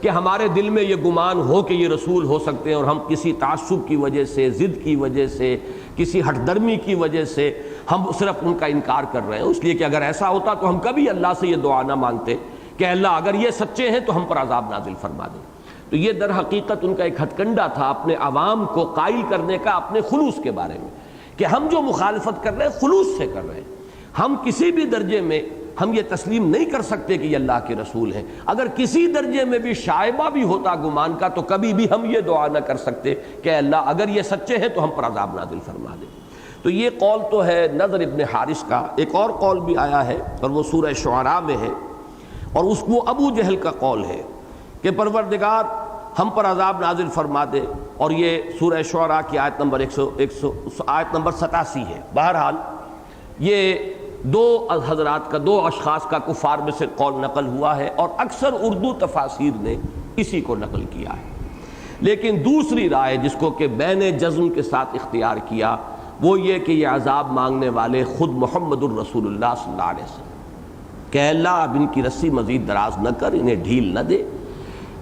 کہ ہمارے دل میں یہ گمان ہو کہ یہ رسول ہو سکتے ہیں اور ہم کسی تعصب کی وجہ سے، ضد کی وجہ سے، کسی ہٹ درمی کی وجہ سے ہم صرف ان کا انکار کر رہے ہیں، اس لیے کہ اگر ایسا ہوتا تو ہم کبھی اللہ سے یہ دعا نہ مانگتے کہ اللہ اگر یہ سچے ہیں تو ہم پر عذاب نازل فرما دیں۔ تو یہ در حقیقت ان کا ایک ہتھ کنڈا تھا اپنے عوام کو قائل کرنے کا اپنے خلوص کے بارے میں، کہ ہم جو مخالفت کر رہے ہیں خلوص سے کر رہے ہیں، ہم کسی بھی درجے میں ہم یہ تسلیم نہیں کر سکتے کہ یہ اللہ کے رسول ہیں۔ اگر کسی درجے میں بھی شائبہ بھی ہوتا گمان کا تو کبھی بھی ہم یہ دعا نہ کر سکتے کہ اللہ اگر یہ سچے ہیں تو ہم پر عذاب نازل فرما دے۔ تو یہ قول تو ہے نضر ابن حارث کا۔ ایک اور قول بھی آیا ہے اور وہ سورہ شعراء میں ہے، اور اس وہ ابو جہل کا قول ہے کہ پروردگار ہم پر عذاب نازل فرما دے، اور یہ سورہ شعراء کی آیت نمبر 87 ہے۔ بہرحال یہ دو حضرات کا، دو اشخاص کا کفار میں سے قول نقل ہوا ہے، اور اکثر اردو تفاسیر نے اسی کو نقل کیا ہے۔ لیکن دوسری رائے جس کو کہ بین جزم کے ساتھ اختیار کیا وہ یہ کہ یہ عذاب مانگنے والے خود محمد الرسول اللہ صلی اللہ علیہ وسلم، کہ اللہ اب ان کی رسی مزید دراز نہ کر، انہیں ڈھیل نہ دے۔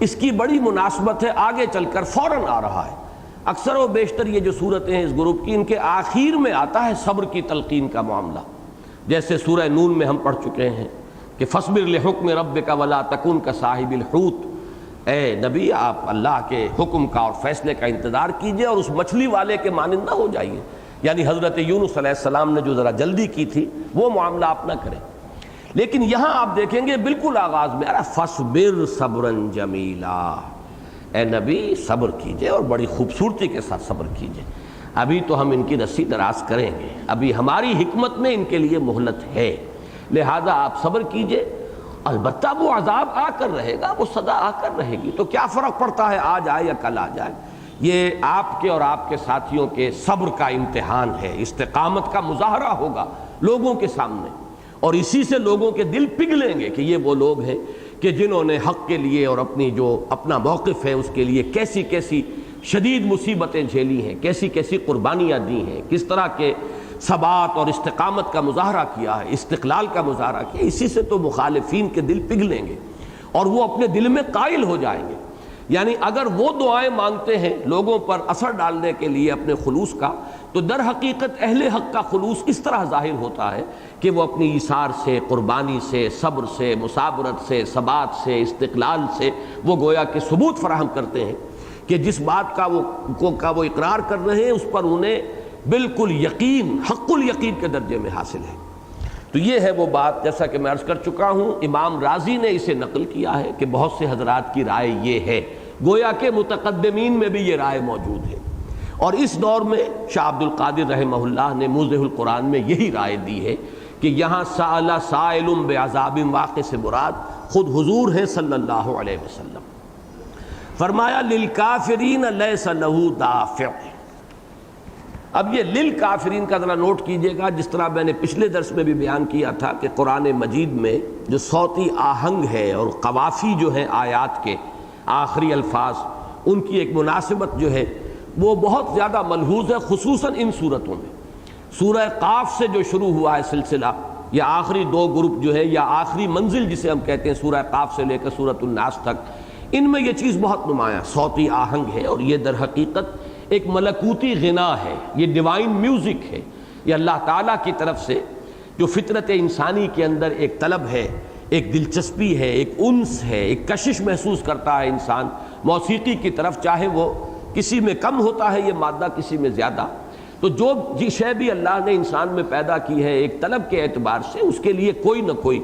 اس کی بڑی مناسبت ہے آگے چل کر فوراً آ رہا ہے۔ اکثر و بیشتر یہ جو صورتیں ہیں اس گروپ کی، ان کے آخر میں آتا ہے صبر کی تلقین کا معاملہ، جیسے سورہ نون میں ہم پڑھ چکے ہیں کہ فاصبر لحکم ربک ولا تکن کصاحب الحوت، اے نبی آپ اللہ کے حکم کا اور فیصلے کا انتظار کیجئے اور اس مچھلی والے کے مانند نہ ہو جائیے، یعنی حضرت یونس علیہ السلام نے جو ذرا جلدی کی تھی وہ معاملہ آپ نہ کریں۔ لیکن یہاں آپ دیکھیں گے بالکل آغاز میں فاصبر صبرا جمیلا، اے نبی صبر کیجئے اور بڑی خوبصورتی کے ساتھ صبر کیجئے، ابھی تو ہم ان کی رسی دراز کریں گے، ابھی ہماری حکمت میں ان کے لیے مہلت ہے، لہذا آپ صبر کیجئے۔ البتہ وہ عذاب آ کر رہے گا، وہ سزا آ کر رہے گی، تو کیا فرق پڑتا ہے آج آئے یا کل آ جائے۔ یہ آپ کے اور آپ کے ساتھیوں کے صبر کا امتحان ہے، استقامت کا مظاہرہ ہوگا لوگوں کے سامنے، اور اسی سے لوگوں کے دل پگھلیں گے کہ یہ وہ لوگ ہیں کہ جنہوں نے حق کے لیے اور اپنی جو اپنا موقف ہے اس کے لیے کیسی کیسی شدید مصیبتیں جھیلی ہیں، کیسی کیسی قربانیاں دی ہیں، کس طرح کے ثبات اور استقامت کا مظاہرہ کیا ہے، استقلال کا مظاہرہ کیا۔ اسی سے تو مخالفین کے دل پگھلیں گے اور وہ اپنے دل میں قائل ہو جائیں گے۔ یعنی اگر وہ دعائیں مانگتے ہیں لوگوں پر اثر ڈالنے کے لیے اپنے خلوص کا، تو در حقیقت اہل حق کا خلوص اس طرح ظاہر ہوتا ہے کہ وہ اپنی ایثار سے، قربانی سے، صبر سے، مصابرت سے، ثبات سے، استقلال سے وہ گویا کہ ثبوت فراہم کرتے ہیں کہ جس بات کا وہ اقرار کر رہے ہیں اس پر انہیں بالکل یقین، حق الیقین کے درجے میں حاصل ہے۔ تو یہ ہے وہ بات، جیسا کہ میں عرض کر چکا ہوں، امام رازی نے اسے نقل کیا ہے کہ بہت سے حضرات کی رائے یہ ہے، گویا کہ متقدمین میں بھی یہ رائے موجود ہے، اور اس دور میں شاہ عبد القادر رحمہ اللہ نے موضح القرآن میں یہی رائے دی ہے کہ یہاں سأل سائل بعذاب واقع سے مراد خود حضور ہیں صلی اللہ علیہ وسلم۔ فرمایا للکافرین لیس لہ دافع۔ اب یہ للکافرین کا ذرا نوٹ کیجئے گا، جس طرح میں نے پچھلے درس میں بھی بیان کیا تھا کہ قرآن مجید میں جو صوتی آہنگ ہے اور قوافی جو ہیں آیات کے آخری الفاظ، ان کی ایک مناسبت جو ہے وہ بہت زیادہ ملحوظ ہے، خصوصاً ان صورتوں میں۔ سورہ قاف سے جو شروع ہوا ہے سلسلہ، یا آخری دو گروپ جو ہے، یا آخری منزل جسے ہم کہتے ہیں سورہ قاف سے لے کر سورۃ الناس تک، ان میں یہ چیز بہت نمایاں صوتی آہنگ ہے، اور یہ در حقیقت ایک ملکوتی غنا ہے، یہ ڈیوائن میوزک ہے، یہ اللہ تعالیٰ کی طرف سے جو فطرت انسانی کے اندر ایک طلب ہے، ایک دلچسپی ہے، ایک انس ہے، ایک کشش محسوس کرتا ہے انسان موسیقی کی طرف، چاہے وہ کسی میں کم ہوتا ہے یہ مادہ، کسی میں زیادہ، تو جو شے بھی اللہ نے انسان میں پیدا کی ہے ایک طلب کے اعتبار سے، اس کے لیے کوئی نہ کوئی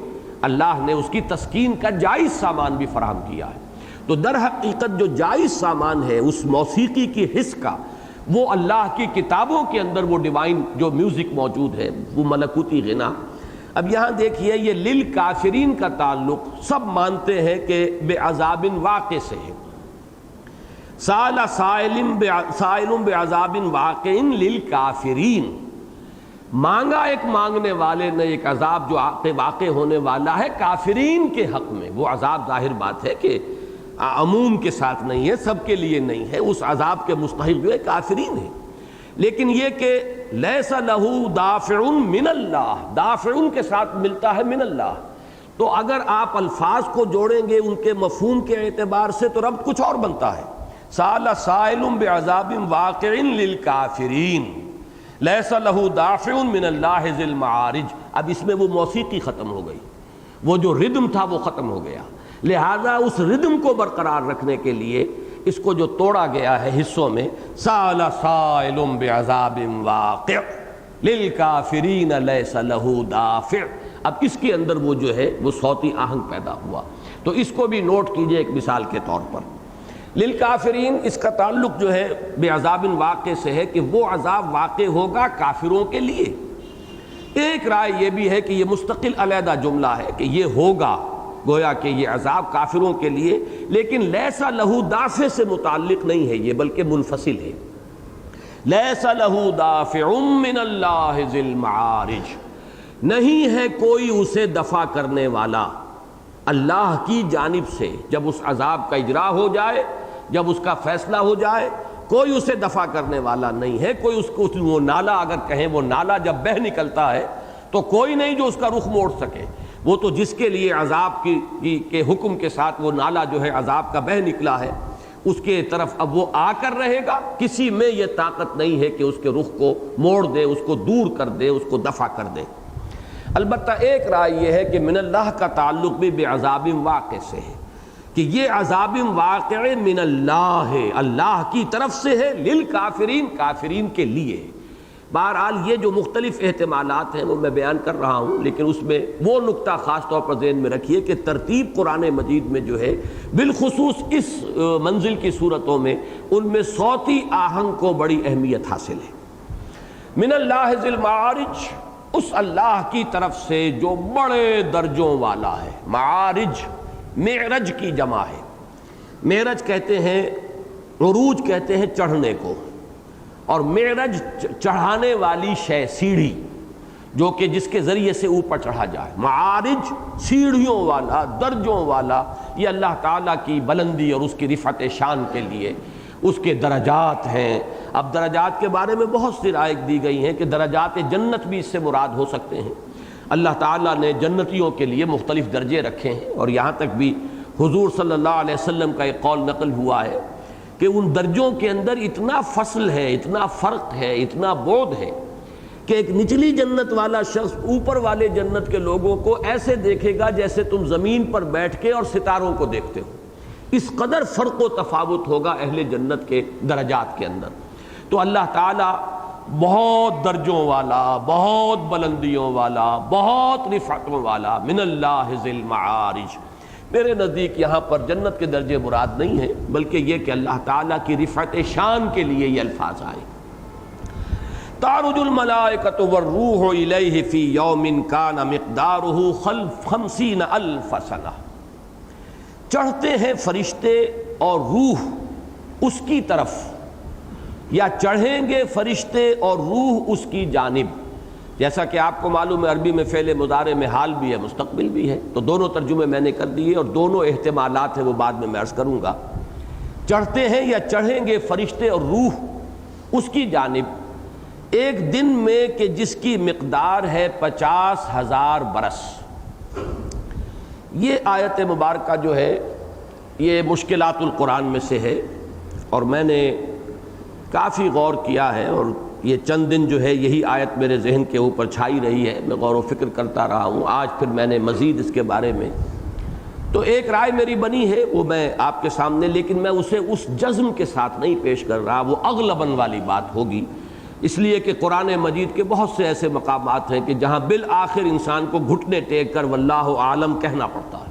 اللہ نے اس کی تسکین کا جائز سامان بھی فراہم کیا ہے۔ تو در حقیقت جو جائز سامان ہے اس موسیقی کی حص کا، وہ اللہ کی کتابوں کے اندر وہ ڈیوائن جو میوزک موجود ہے، وہ ملکوتی غنا۔ اب یہاں دیکھیے یہ للکافرین کا تعلق سب مانتے ہیں کہ بے عذاب واقع سے ہے۔ سال سائل بعذاب واقع للکافرین، مانگا ایک مانگنے والے نے ایک عذاب جو واقع ہونے والا ہے کافرین کے حق میں۔ وہ عذاب ظاہر بات ہے کہ عموم کے ساتھ نہیں ہے، سب کے لیے نہیں ہے، اس عذاب کے مستحق جو ہے کافرین ہے۔ لیکن یہ کہ لیس لہ دافع من اللہ، دافع کے ساتھ ملتا ہے من اللہ، تو اگر آپ الفاظ کو جوڑیں گے ان کے مفہوم کے اعتبار سے تو رب کچھ اور بنتا ہے۔ سال سائل بعذاب واقع للکافرین لیس لہ دافع من اللہ ذی المعارج۔ اب اس میں وہ موسیقی ختم ہو گئی، وہ جو ردم تھا وہ ختم ہو گیا، لہذا اس ردم کو برقرار رکھنے کے لیے اس کو جو توڑا گیا ہے حصوں میں، سال سائل بعذاب واقع للکافرین لیس لہ دافع، اب اس کے اندر وہ جو ہے وہ صوتی آہنگ پیدا ہوا۔ تو اس کو بھی نوٹ کیجئے ایک مثال کے طور پر۔ للکافرین اس کا تعلق جو ہے بعذاب واقع سے ہے کہ وہ عذاب واقع ہوگا کافروں کے لیے۔ ایک رائے یہ بھی ہے کہ یہ مستقل علیحدہ جملہ ہے کہ یہ ہوگا، گویا کہ یہ عذاب کافروں کے لیے، لیکن لیس لہ دافع سے متعلق نہیں ہے یہ، بلکہ منفصل ہے۔ لیس لہ دافع من اللہ ذی المعارج، نہیں ہے کوئی اسے دفع کرنے والا اللہ کی جانب سے۔ جب اس عذاب کا اجرا ہو جائے، جب اس کا فیصلہ ہو جائے، کوئی اسے دفع کرنے والا نہیں ہے۔ کوئی اس کو وہ نالا اگر کہیں، وہ نالا جب بہہ نکلتا ہے تو کوئی نہیں جو اس کا رخ موڑ سکے۔ وہ تو جس کے لیے عذاب کے حکم کے ساتھ وہ نالا جو ہے عذاب کا بہہ نکلا ہے، اس کے طرف اب وہ آ کر رہے گا، کسی میں یہ طاقت نہیں ہے کہ اس کے رخ کو موڑ دے، اس کو دور کر دے، اس کو دفع کر دے۔ البتہ ایک رائے یہ ہے کہ من اللہ کا تعلق بھی بعذاب واقع سے ہے، کہ یہ عذاب واقع من اللہ ہے، اللہ کی طرف سے ہے، للکافرین، کافرین کے لیے۔ بہرحال یہ جو مختلف احتمالات ہیں وہ میں بیان کر رہا ہوں، لیکن اس میں وہ نقطہ خاص طور پر ذہن میں رکھیے کہ ترتیب قرآن مجید میں جو ہے بالخصوص اس منزل کی صورتوں میں ان میں صوتی آہنگ کو بڑی اہمیت حاصل ہے۔ من اللہ ذی المعارج، اس اللہ کی طرف سے جو بڑے درجوں والا ہے۔ معارج معرج کی جمع ہے، معرج کہتے ہیں، عروج کہتے ہیں چڑھنے کو، اور معرج چڑھانے والی شے، سیڑھی جو کہ جس کے ذریعے سے اوپر چڑھا جائے۔ معارج سیڑھیوں والا، درجوں والا، یہ اللہ تعالیٰ کی بلندی اور اس کی رفعت شان کے لیے اس کے درجات ہیں۔ اب درجات کے بارے میں بہت سی رائے دی گئی ہیں کہ درجات جنت بھی اس سے مراد ہو سکتے ہیں۔ اللہ تعالیٰ نے جنتیوں کے لیے مختلف درجے رکھے ہیں، اور یہاں تک بھی حضور صلی اللہ علیہ وسلم کا ایک قول نقل ہوا ہے کہ ان درجوں کے اندر اتنا فصل ہے، اتنا فرق ہے، اتنا بعد ہے کہ ایک نچلی جنت والا شخص اوپر والے جنت کے لوگوں کو ایسے دیکھے گا جیسے تم زمین پر بیٹھ کے اور ستاروں کو دیکھتے ہو۔ اس قدر فرق و تفاوت ہوگا اہل جنت کے درجات کے اندر۔ تو اللہ تعالیٰ بہت درجوں والا، بہت بلندیوں والا، بہت رفعتوں والا، من اللہ ذی المعارج۔ میرے نزدیک یہاں پر جنت کے درجے مراد نہیں ہیں، بلکہ یہ کہ اللہ تعالیٰ کی رفعت شان کے لیے یہ الفاظ آئے۔ تعرج الملائکۃ والروح الیہ فی یوم کان مقدارہ 50,000 سنہ، چڑھتے ہیں فرشتے اور روح اس کی طرف، یا چڑھیں گے فرشتے اور روح اس کی جانب۔ جیسا کہ آپ کو معلوم ہے عربی میں فعل مضارع میں حال بھی ہے، مستقبل بھی ہے، تو دونوں ترجمے میں نے کر دیے، اور دونوں احتمالات ہیں وہ بعد میں عرض کروں گا۔ چڑھتے ہیں یا چڑھیں گے فرشتے اور روح اس کی جانب ایک دن میں کہ جس کی مقدار ہے 50,000 برس۔ یہ آیت مبارکہ جو ہے یہ مشکلات القرآن میں سے ہے، اور میں نے کافی غور کیا ہے، اور یہ چند دن جو ہے یہی آیت میرے ذہن کے اوپر چھائی رہی ہے، میں غور و فکر کرتا رہا ہوں۔ آج پھر میں نے مزید اس کے بارے میں تو ایک رائے میری بنی ہے، وہ میں آپ کے سامنے، لیکن میں اسے اس جزم کے ساتھ نہیں پیش کر رہا، وہ اغلباً والی بات ہوگی اس لیے کہ قرآن مجید کے بہت سے ایسے مقامات ہیں کہ جہاں بالآخر انسان کو گھٹنے ٹیک کر واللہ عالم کہنا پڑتا ہے،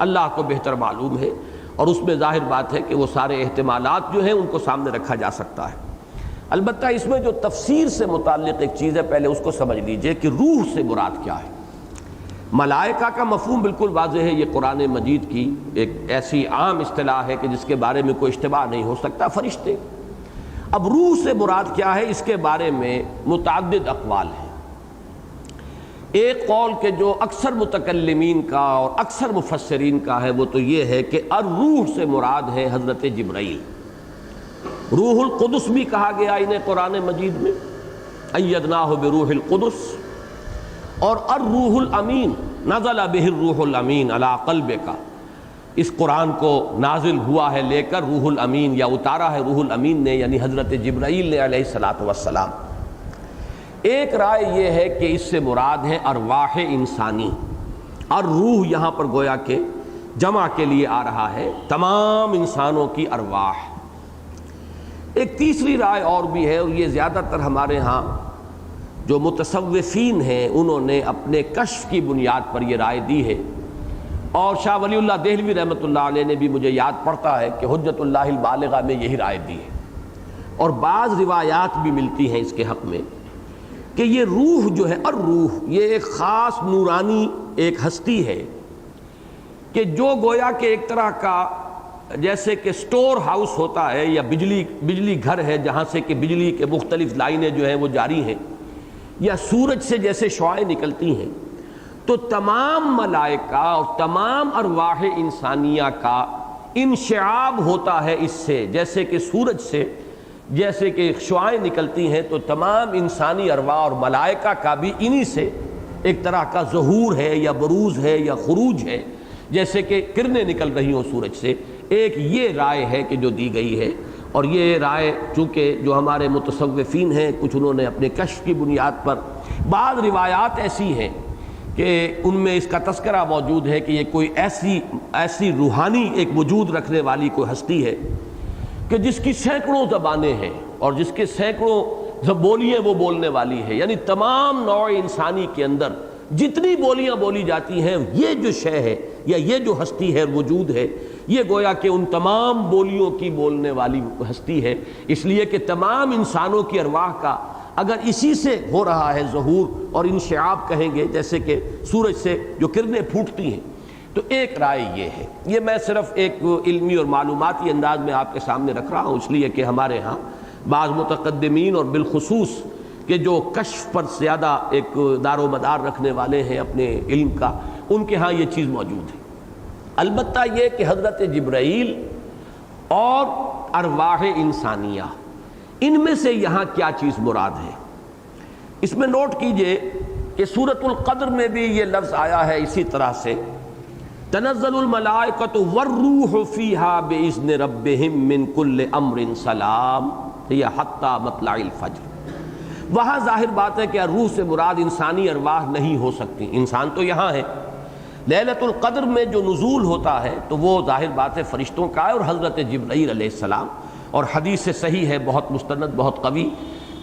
اللہ کو بہتر معلوم ہے، اور اس میں ظاہر بات ہے کہ وہ سارے احتمالات جو ہیں ان کو سامنے رکھا جا سکتا ہے۔ البتہ اس میں جو تفسیر سے متعلق ایک چیز ہے، پہلے اس کو سمجھ لیجئے کہ روح سے مراد کیا ہے۔ ملائکہ کا مفہوم بالکل واضح ہے، یہ قرآن مجید کی ایک ایسی عام اصطلاح ہے کہ جس کے بارے میں کوئی اشتباہ نہیں ہو سکتا، فرشتے۔ اب روح سے مراد کیا ہے، اس کے بارے میں متعدد اقوال ہیں۔ ایک قول کہ جو اکثر متکلمین کا اور اکثر مفسرین کا ہے وہ تو یہ ہے کہ الروح سے مراد ہے حضرت جبرائیل۔ روح القدس بھی کہا گیا انہیں قرآن مجید میں، ایدناہ بروح القدس، اور الروح الامین، نزل بہ الروح الامین علی قلبک، اس قرآن کو نازل ہوا ہے لے کر روح الامین، یا اتارا ہے روح الامین نے، یعنی حضرت جبرائیل نے علیہ الصلاۃ والسلام۔ ایک رائے یہ ہے کہ اس سے مراد ہے ارواح انسانی، اور روح یہاں پر گویا کہ جمع کے لیے آ رہا ہے، تمام انسانوں کی ارواح۔ ایک تیسری رائے اور بھی ہے، اور یہ زیادہ تر ہمارے ہاں جو متصوفین ہیں انہوں نے اپنے کشف کی بنیاد پر یہ رائے دی ہے، اور شاہ ولی اللہ دہلوی رحمۃ اللہ علیہ نے بھی، مجھے یاد پڑتا ہے کہ حجت اللہ البالغہ میں یہی رائے دی ہے، اور بعض روایات بھی ملتی ہیں اس کے حق میں کہ یہ روح جو ہے، الروح، یہ ایک خاص نورانی ایک ہستی ہے کہ جو گویا کہ ایک طرح کا جیسے کہ سٹور ہاؤس ہوتا ہے، یا بجلی گھر ہے جہاں سے کہ بجلی کے مختلف لائنیں جو ہیں وہ جاری ہیں، یا سورج سے جیسے شعاعیں نکلتی ہیں، تو تمام ملائکہ اور تمام ارواح انسانیہ کا انشعاب ہوتا ہے اس سے، جیسے کہ سورج سے جیسے کہ شعاعیں نکلتی ہیں، تو تمام انسانی ارواح اور ملائکہ کا بھی انہی سے ایک طرح کا ظہور ہے، یا بروز ہے، یا خروج ہے، جیسے کہ کرنیں نکل رہی ہوں سورج سے۔ ایک یہ رائے ہے کہ جو دی گئی ہے، اور یہ رائے چونکہ جو ہمارے متصوفین ہیں کچھ انہوں نے اپنے کشف کی بنیاد پر، بعض روایات ایسی ہیں کہ ان میں اس کا تذکرہ موجود ہے کہ یہ کوئی ایسی روحانی ایک وجود رکھنے والی کوئی ہستی ہے کہ جس کی سینکڑوں زبانیں ہیں، اور جس کے سینکڑوں بولیاں وہ بولنے والی ہے، یعنی تمام نوع انسانی کے اندر جتنی بولیاں بولی جاتی ہیں، یہ جو شے ہے یا یہ جو ہستی ہے، وجود ہے، یہ گویا کہ ان تمام بولیوں کی بولنے والی ہستی ہے، اس لیے کہ تمام انسانوں کی ارواح کا اگر اسی سے ہو رہا ہے ظہور اور انشعاب کہیں گے، جیسے کہ سورج سے جو کرنیں پھوٹتی ہیں، تو ایک رائے یہ ہے۔ یہ میں صرف ایک علمی اور معلوماتی انداز میں آپ کے سامنے رکھ رہا ہوں، اس لیے کہ ہمارے ہاں بعض متقدمین اور بالخصوص کہ جو کشف پر زیادہ ایک دار و مدار رکھنے والے ہیں اپنے علم کا، ان کے ہاں یہ چیز موجود ہے۔ البتہ یہ کہ حضرت جبرائیل اور ارواح انسانیہ، ان میں سے یہاں کیا چیز مراد ہے، اس میں نوٹ کیجئے کہ سورۃ القدر میں بھی یہ لفظ آیا ہے اسی طرح سے، تنزل الملائکۃ والروح فیہا بإذن ربہم من کل امر سلام ہی حتی مطلع الفجر۔ وہاں ظاہر بات ہے کہ روح سے مراد انسانی ارواح نہیں ہو سکتی، انسان تو یہاں ہے۔ لیلۃ القدر میں جو نزول ہوتا ہے تو وہ ظاہر بات ہے فرشتوں کا ہے، اور حضرت جبرائیل علیہ السلام، اور حدیث سے صحیح ہے، بہت مستند، بہت قوی،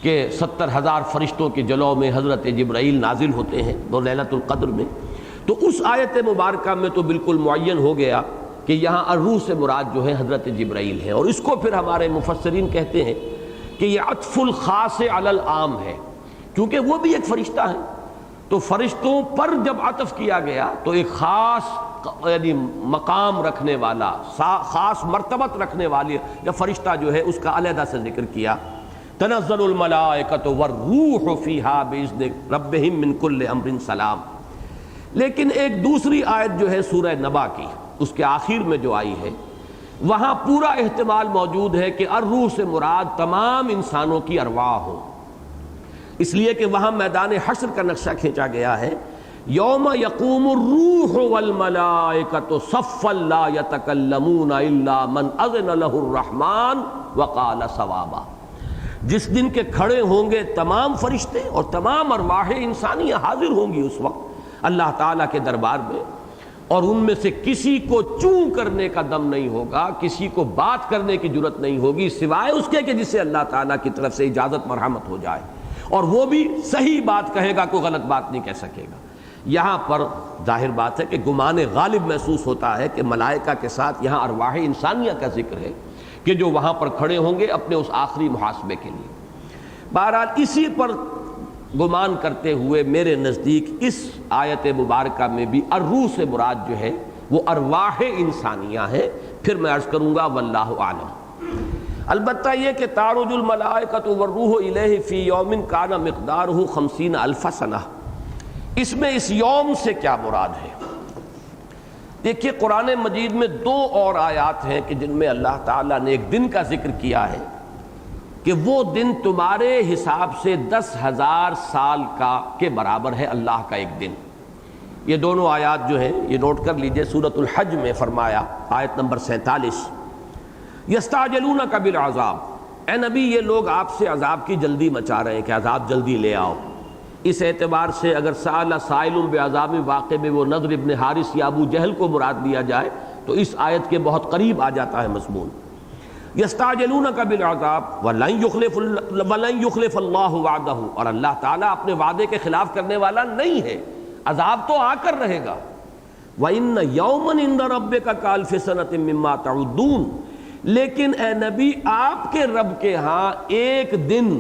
کہ 70,000 فرشتوں کے جلوہ میں حضرت جبرائیل نازل ہوتے ہیں وہ لیلۃ القدر میں۔ تو اس آیت مبارکہ میں تو بالکل معین ہو گیا کہ یہاں الروح سے مراد جو ہے حضرت جبرائیل ہے، اور اس کو پھر ہمارے مفسرین کہتے ہیں کہ یہ عطف الخاص علی العام ہے، کیونکہ وہ بھی ایک فرشتہ ہے، تو فرشتوں پر جب عطف کیا گیا تو ایک خاص یعنی مقام رکھنے والا، خاص مرتبت رکھنے والی یا فرشتہ جو ہے اس کا علیحدہ سے ذکر کیا۔ تنزل الملائکۃ والروح فیہا بإذن ربہم من کل امر سلام۔ لیکن ایک دوسری آیت جو ہے سورہ نبا کی، اس کے آخر میں جو آئی ہے، وہاں پورا احتمال موجود ہے کہ الروح سے مراد تمام انسانوں کی ارواح ہو، اس لیے کہ وہاں میدان حشر کا نقشہ کھینچا گیا ہے، یوم یقوم الروح والملائکۃ صفا لا یتکلمون الا من اذن له الرحمن وقال صوابا۔ جس دن کے کھڑے ہوں گے تمام فرشتے اور تمام ارواح انسانیہ حاضر ہوں گی اس وقت اللہ تعالیٰ کے دربار میں، اور ان میں سے کسی کو چوں کرنے کا دم نہیں ہوگا، کسی کو بات کرنے کی جرت نہیں ہوگی سوائے اس کے کہ جسے اللہ تعالیٰ کی طرف سے اجازت مرحمت ہو جائے، اور وہ بھی صحیح بات کہے گا، کوئی غلط بات نہیں کہہ سکے گا۔ یہاں پر ظاہر بات ہے کہ گمان غالب محسوس ہوتا ہے کہ ملائکہ کے ساتھ یہاں ارواح انسانیہ کا ذکر ہے کہ جو وہاں پر کھڑے ہوں گے اپنے اس آخری محاسبے کے لیے۔ بہرحال اسی پر گمان کرتے ہوئے میرے نزدیک اس آیت مبارکہ میں بھی الروح سے مراد جو ہے وہ ارواح انسانیہ ہے۔ پھر میں عرض کروں گا واللہ اعلم۔ البتہ یہ کہ تعرج الملائکۃ والروح الیہ فی یوم کان مقدارہ 50,000 سنہ، اس میں اس یوم سے کیا مراد ہے؟ دیکھیے قرآن مجید میں 2 اور آیات ہیں کہ جن میں اللہ تعالیٰ نے ایک دن کا ذکر کیا ہے کہ وہ دن تمہارے حساب سے 10,000 سال کے برابر ہے، اللہ کا ایک دن۔ یہ دونوں آیات جو ہیں یہ نوٹ کر لیجئے، سورۃ الحج میں فرمایا آیت نمبر 47، یستعجلونک بالعذاب، اے نبی یہ لوگ آپ سے عذاب کی جلدی مچا رہے ہیں کہ عذاب جلدی لے آؤ۔ اس اعتبار سے اگر سأل سائل بعذاب واقع میں وہ نضر ابن حارث یا ابو جہل کو مراد لیا جائے تو اس آیت کے بہت قریب آ جاتا ہے مضمون۔ یستعجلونک بالعذاب ولن یخلف اللہ وعدہ، اور اللہ تعالیٰ اپنے وعدے کے خلاف کرنے والا نہیں ہے، عذاب تو آ کر رہے گا۔ وَإِنَّ يَوْمًا عِندَ رَبِّكَ كَأَلْفِ سَنَةٍ مِّمَّا تَعُدُّونَ، لیکن اے نبی آپ کے رب کے ہاں ایک دن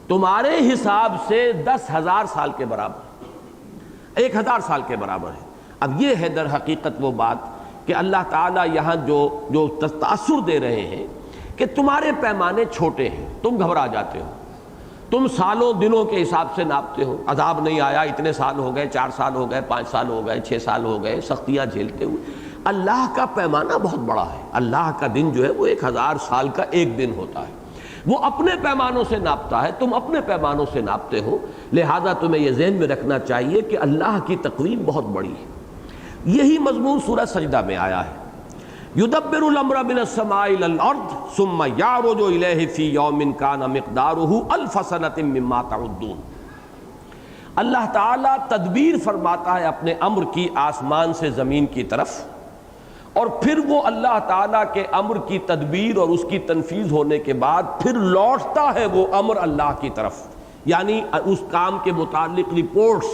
تمہارے حساب سے 10,000 سال کے برابر، 1,000 سال کے برابر ہے۔ اب یہ ہے در حقیقت وہ بات کہ اللہ تعالیٰ یہاں جو تاثر دے رہے ہیں کہ تمہارے پیمانے چھوٹے ہیں، تم گھبرا جاتے ہو، تم سالوں دنوں کے حساب سے ناپتے ہو، عذاب نہیں آیا، اتنے سال ہو گئے، 4 سال ہو گئے، 5 سال ہو گئے، 6 سال ہو گئے، سختیاں جھیلتے ہوئے۔ اللہ کا پیمانہ بہت بڑا ہے، اللہ کا دن جو ہے وہ 1,000 سال کا ایک دن ہوتا ہے، وہ اپنے پیمانوں سے ناپتا ہے، تم اپنے پیمانوں سے ناپتے ہو، لہذا تمہیں یہ ذہن میں رکھنا چاہیے کہ اللہ کی تقویم بہت بڑی ہے۔ یہی مضمون سورہ سجدہ میں آیا ہے، یدبر الامر من السماء الى الارض ثم یعرج الیہ فی یوم کان مقدارہ 1000 سنۃ مما تعدون۔ اللہ تعالیٰ تدبیر فرماتا ہے اپنے امر کی آسمان سے زمین کی طرف، اور پھر وہ اللہ تعالیٰ کے امر کی تدبیر اور اس کی تنفیذ ہونے کے بعد پھر لوٹتا ہے وہ امر اللہ کی طرف، یعنی اس کام کے متعلق رپورٹس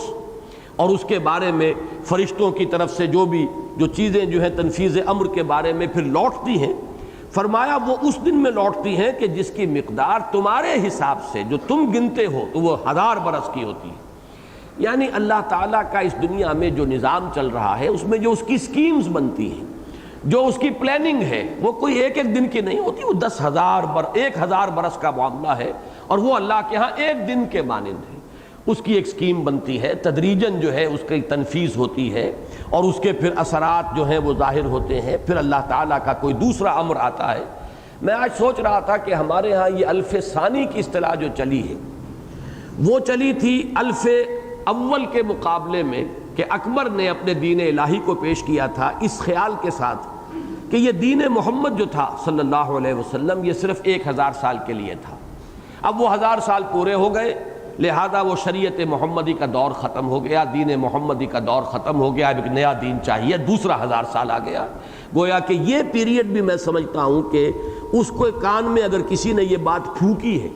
اور اس کے بارے میں فرشتوں کی طرف سے جو چیزیں جو ہیں تنفیذ امر کے بارے میں پھر لوٹتی ہیں۔ فرمایا وہ اس دن میں لوٹتی ہیں کہ جس کی مقدار تمہارے حساب سے جو تم گنتے ہو تو وہ 1000 برس کی ہوتی ہے۔ یعنی اللہ تعالیٰ کا اس دنیا میں جو نظام چل رہا ہے اس میں جو اس کی سکیمز بنتی ہیں، جو اس کی پلاننگ ہے، وہ کوئی ایک دن کی نہیں ہوتی، وہ 10,000 برس کا معاملہ ہے، اور وہ اللہ کے ہاں ایک دن کے مانند ہے۔ اس کی ایک سکیم بنتی ہے، تدریجاً جو ہے اس کی تنفیذ ہوتی ہے، اور اس کے پھر اثرات جو ہیں وہ ظاہر ہوتے ہیں، پھر اللہ تعالیٰ کا کوئی دوسرا امر آتا ہے۔ میں آج سوچ رہا تھا کہ ہمارے ہاں یہ الف ثانی کی اصطلاح جو چلی ہے وہ چلی تھی الف اول کے مقابلے میں، کہ اکبر نے اپنے دین الہی کو پیش کیا تھا اس خیال کے ساتھ کہ یہ دین محمد جو تھا صلی اللہ علیہ وسلم یہ صرف 1000 سال کے لیے تھا۔ اب وہ 1000 سال پورے ہو گئے، لہذا وہ شریعت محمدی کا دور ختم ہو گیا، دین محمدی کا دور ختم ہو گیا، اب ایک نیا دین چاہیے، دوسرا 1000 سال آ گیا۔ گویا کہ یہ پیریڈ بھی میں سمجھتا ہوں کہ اس کو کان میں اگر کسی نے یہ بات پھونکی ہے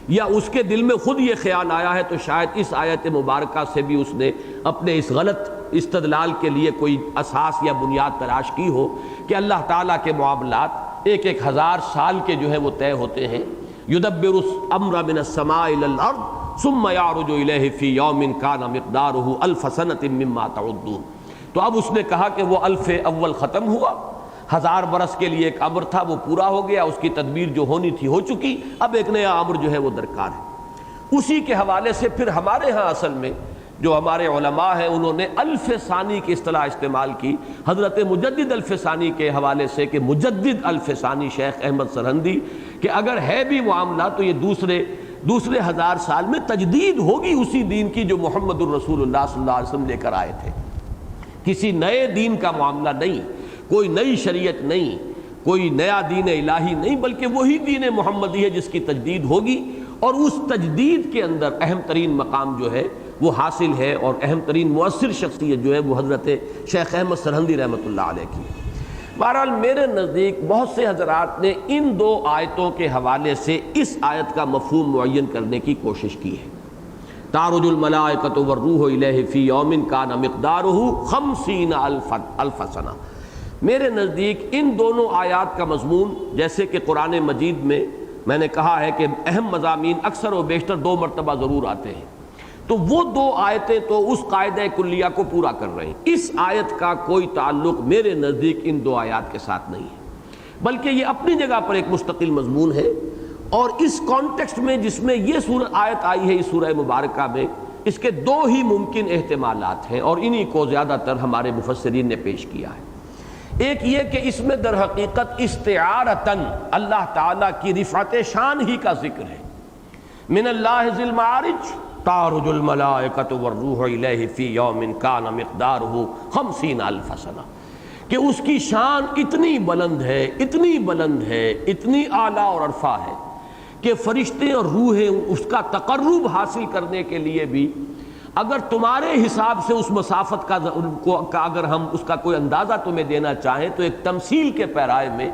یا اس کے دل میں خود یہ خیال آیا ہے تو شاید اس آیت مبارکہ سے بھی اس نے اپنے اس غلط استدلال کے لیے کوئی اساس یا بنیاد تلاش کی ہو کہ اللہ تعالیٰ کے معاملات 1000 سال کے جو ہے وہ طے ہوتے ہیں۔ یدبر الامر من السماء الى الارض ثم یعرج الیہ فی یوم کان مقدارہ 1000 سنۃ مما تعدون۔ تو اب اس نے کہا کہ وہ الف اول ختم ہوا، 1000 برس کے لیے ایک امر تھا وہ پورا ہو گیا، اس کی تدبیر جو ہونی تھی ہو چکی، اب ایک نیا امر جو ہے وہ درکار ہے۔ اسی کے حوالے سے پھر ہمارے ہاں اصل میں جو ہمارے علماء ہیں انہوں نے الف ثانی کی اصطلاح استعمال کی، حضرت مجدد الف ثانی کے حوالے سے کہ مجدد الف ثانی شیخ احمد سرہندی، کہ اگر ہے بھی معاملہ تو یہ دوسرے 1000 سال میں تجدید ہوگی اسی دین کی جو محمد الرسول اللہ صلی اللہ علیہ وسلم لے کر آئے تھے، کسی نئے دین کا معاملہ نہیں، کوئی نئی شریعت نہیں، کوئی نیا دین الہی نہیں، بلکہ وہی دین محمدی ہے جس کی تجدید ہوگی، اور اس تجدید کے اندر اہم ترین مقام جو ہے وہ حاصل ہے، اور اہم ترین مؤثر شخصیت جو ہے وہ حضرت شیخ احمد سرہندی رحمۃ اللہ علیہ کی. بہرحال میرے نزدیک بہت سے حضرات نے ان دو آیتوں کے حوالے سے اس آیت کا مفہوم معین کرنے کی کوشش کی ہے. تعرج الملائکۃ والروح الیہ فی یوم کان مقدارہ 50,000 سنہ. میرے نزدیک ان دونوں آیات کا مضمون، جیسے کہ قرآن مجید میں نے کہا ہے کہ اہم مضامین اکثر و بیشتر 2 مرتبہ ضرور آتے ہیں، تو وہ 2 آیتیں تو اس قاعدہ کلیہ کو پورا کر رہے ہیں. اس آیت کا کوئی تعلق میرے نزدیک ان 2 آیات کے ساتھ نہیں ہے، بلکہ یہ اپنی جگہ پر ایک مستقل مضمون ہے. اور اس کانٹیکسٹ میں جس میں یہ آیت آئی ہے اس سورہ مبارکہ میں، اس کے 2 ہی ممکن احتمالات ہیں، اور انہی کو زیادہ تر ہمارے مفسرین نے پیش کیا ہے. ایک یہ کہ اس میں در حقیقت استعارتاً اللہ تعالیٰ کی رفعت شان ہی کا ذکر ہے. من اللہ ذی المعارج تعرج الملائکۃ والروح الیہ فی یوم کان مقدارہ 50,000 سنہ، کہ اس کی شان اتنی بلند ہے، اتنی بلند ہے، اتنی اعلیٰ اور عرفہ ہے کہ فرشتے اور روحیں اس کا تقرب حاصل کرنے کے لیے بھی اگر تمہارے حساب سے اس مسافت کا اگر ہم اس کا کوئی اندازہ تمہیں دینا چاہیں تو ایک تمثیل کے پیرائے میں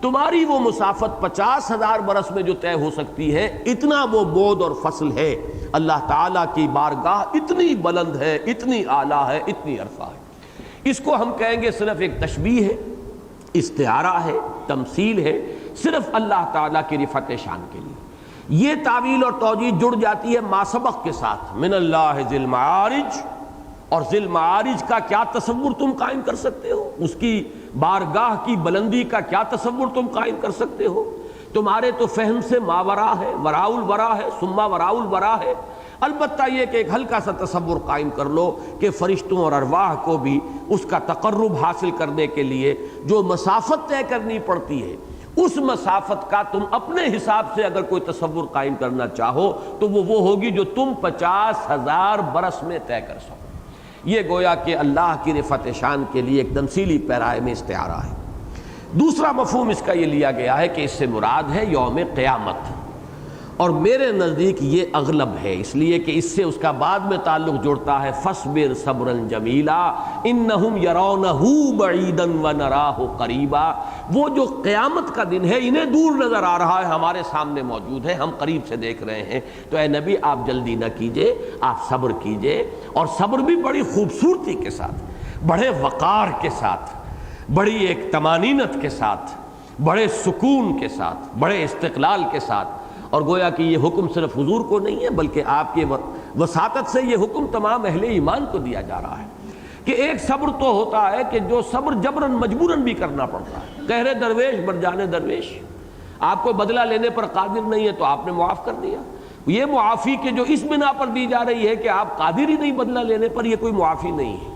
تمہاری وہ مسافت 50,000 برس میں جو طے ہو سکتی ہے، اتنا وہ بعد اور فصل ہے. اللہ تعالیٰ کی بارگاہ اتنی بلند ہے، اتنی اعلیٰ ہے، اتنی عرفہ ہے. اس کو ہم کہیں گے صرف ایک تشبیہ ہے، استعارہ ہے، تمثیل ہے، صرف اللہ تعالیٰ کی رفعت شان کے لیے. یہ تعویل اور توجیہ جڑ جاتی ہے ما سبق کے ساتھ، من اللہ ذی المعارج. اور ذی المعارج کا کیا تصور تم قائم کر سکتے ہو؟ اس کی بارگاہ کی بلندی کا کیا تصور تم قائم کر سکتے ہو؟ تمہارے تو فہم سے ماورا ہے، وراء الورا ہے، ثم وراء الورا ہے. البتہ یہ کہ ایک ہلکا سا تصور قائم کر لو کہ فرشتوں اور ارواح کو بھی اس کا تقرب حاصل کرنے کے لیے جو مسافت طے کرنی پڑتی ہے، اس مسافت کا تم اپنے حساب سے اگر کوئی تصور قائم کرنا چاہو تو وہ ہوگی جو تم 50,000 برس میں طے کر سکو. یہ گویا کہ اللہ کی رفعت شان کے لیے ایک تمثیلی پیرائے میں استعارہ ہے. دوسرا مفہوم اس کا یہ لیا گیا ہے کہ اس سے مراد ہے یوم قیامت، اور میرے نزدیک یہ اغلب ہے، اس لیے کہ اس سے اس کا بعد میں تعلق جڑتا ہے فاصبر صبرا جمیلا انہم یرونہ بعیدا ونراہ قریبا. وہ جو قیامت کا دن ہے انہیں دور نظر آ رہا ہے، ہمارے سامنے موجود ہے، ہم قریب سے دیکھ رہے ہیں. تو اے نبی آپ جلدی نہ کیجئے، آپ صبر کیجئے، اور صبر بھی بڑی خوبصورتی کے ساتھ، بڑے وقار کے ساتھ، بڑی ایک طمانینت کے ساتھ، بڑے سکون کے ساتھ، بڑے استقلال کے ساتھ. اور گویا کہ یہ حکم صرف حضور کو نہیں ہے بلکہ آپ کے وساطت سے یہ حکم تمام اہل ایمان کو دیا جا رہا ہے کہ ایک صبر تو ہوتا ہے کہ جو صبر جبراً مجبوراً بھی کرنا پڑتا ہے. قہر درویش بر جانے درویش، آپ کو بدلہ لینے پر قادر نہیں ہے تو آپ نے معاف کر دیا. یہ معافی کہ جو اس بنا پر دی جا رہی ہے کہ آپ قادر ہی نہیں بدلہ لینے پر، یہ کوئی معافی نہیں ہے.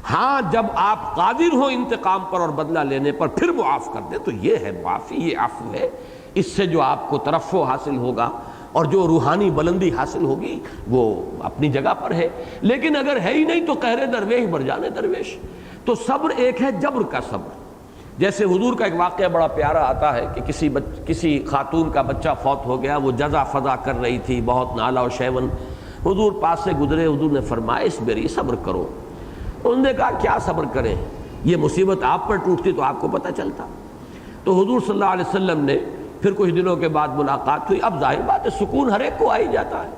ہاں جب آپ قادر ہو انتقام پر اور بدلہ لینے پر پھر معاف کر دیں تو یہ ہے معافی، یہ عفو ہے. اس سے جو آپ کو ترفع حاصل ہوگا اور جو روحانی بلندی حاصل ہوگی وہ اپنی جگہ پر ہے. لیکن اگر ہے ہی نہیں تو قہر درویش بر جانے درویش. تو صبر ایک ہے جبر کا صبر. جیسے حضور کا ایک واقعہ بڑا پیارا آتا ہے کہ کسی خاتون کا بچہ فوت ہو گیا، وہ جزا فضا کر رہی تھی، بہت نالا و شیون. حضور پاس سے گزرے، حضور نے فرمایا اصبری، صبر کرو. انہوں نے کہا کیا صبر کریں، یہ مصیبت آپ پر ٹوٹتی تو آپ کو پتہ چلتا. تو حضور صلی اللہ علیہ وسلم نے پھر کچھ دنوں کے بعد ملاقات ہوئی. اب ظاہر بات ہے سکون ہر ایک کو آ ہی جاتا ہے.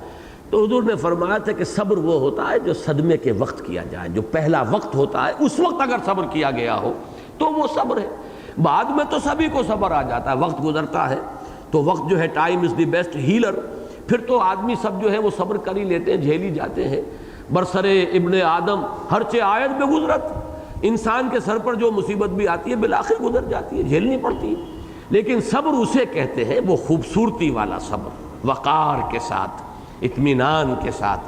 تو حضور نے فرمایا تھا کہ صبر وہ ہوتا ہے جو صدمے کے وقت کیا جائے، جو پہلا وقت ہوتا ہے اس وقت اگر صبر کیا گیا ہو تو وہ صبر ہے. بعد میں تو سبھی کو صبر آ جاتا ہے، وقت گزرتا ہے تو وقت جو ہے time is the best healer. پھر تو آدمی سب جو ہے وہ صبر کر ہی لیتے ہیں، جھیل ہی جاتے ہیں. برسر ابن آدم ہر چہ آیت میں گزرت، انسان کے سر پر جو مصیبت بھی آتی ہے بالآخر گزر جاتی ہے، جھیلنی پڑتی ہے. لیکن صبر اسے کہتے ہیں وہ خوبصورتی والا صبر، وقار کے ساتھ، اطمینان کے ساتھ،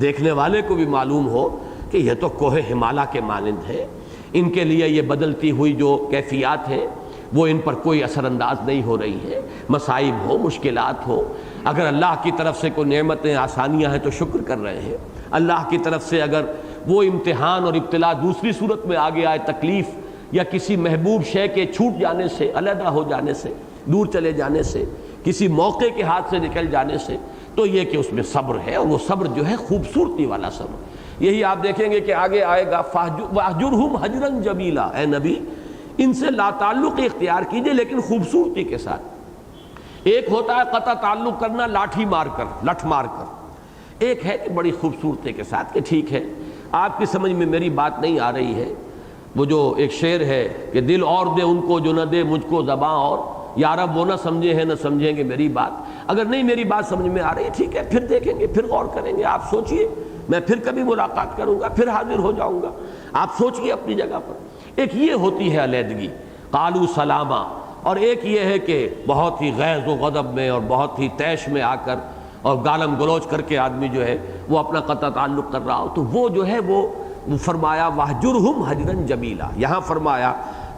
دیکھنے والے کو بھی معلوم ہو کہ یہ تو کوہ ہمالیہ کے مانند ہے. ان کے لیے یہ بدلتی ہوئی جو کیفیات ہیں وہ ان پر کوئی اثر انداز نہیں ہو رہی ہے. مصائب ہو، مشکلات ہو، اگر اللہ کی طرف سے کوئی نعمتیں آسانیاں ہیں تو شکر کر رہے ہیں. اللہ کی طرف سے اگر وہ امتحان اور ابتلا دوسری صورت میں آگے آئے، تکلیف یا کسی محبوب شے کے چھوٹ جانے سے، علیحدہ ہو جانے سے، دور چلے جانے سے، کسی موقع کے ہاتھ سے نکل جانے سے، تو یہ کہ اس میں صبر ہے، اور وہ صبر جو ہے خوبصورتی والا صبر. یہی آپ دیکھیں گے کہ آگے آئے گا وَاہْجُرْهُمْ هَجْرًا جَمِيلًا، اے نبی ان سے لا تعلق اختیار کیجئے لیکن خوبصورتی کے ساتھ. ایک ہوتا ہے قطع تعلق کرنا لاٹھی مار کر، لٹھ مار کر، ایک ہے کہ بڑی خوبصورتی کے ساتھ کہ ٹھیک ہے آپ کی سمجھ میں میری بات نہیں آ رہی ہے. وہ جو ایک شعر ہے کہ دل اور دے ان کو جو نہ دے مجھ کو زباں اور، یا رب وہ نہ سمجھے ہیں نہ سمجھیں گے میری بات. اگر نہیں میری بات سمجھ میں آ رہی ہے ٹھیک ہے، پھر دیکھیں گے، پھر غور کریں گے. آپ سوچئے، میں پھر کبھی ملاقات کروں گا، پھر حاضر ہو جاؤں گا. آپ سوچئے اپنی جگہ پر. ایک یہ ہوتی ہے علیحدگی، قالوا سلاما، اور ایک یہ ہے کہ بہت ہی غیظ و غضب میں اور بہت ہی طیش میں آ کر اور گالم گلوچ کر کے آدمی جو ہے وہ اپنا قطع تعلق کر رہا ہو. تو وہ جو ہے وہ فرمایا وَاہْجُرْهُمْ هَجْرًا جَمِيلًا، یہاں فرمایا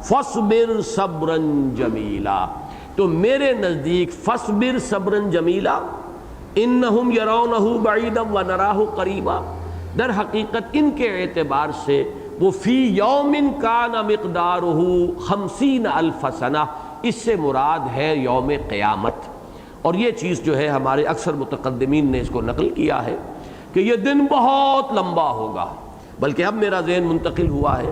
فَاصْبِرْ صَبْرًا جَمِيلًا. تو میرے نزدیک فَاصْبِرْ صَبْرًا جَمِيلًا إِنَّهُمْ يَرَوْنَهُ بَعِيدًا وَنَرَاهُ قَرِيبًا. در حقیقت ان کے اعتبار سے وہ فی یوم کان مقدارہ 50,000 سنہ، اس سے مراد ہے یوم قیامت. اور یہ چیز جو ہے ہمارے اکثر متقدمین نے اس کو نقل کیا ہے کہ یہ دن بہت لمبا ہوگا. بلکہ اب میرا ذہن منتقل ہوا ہے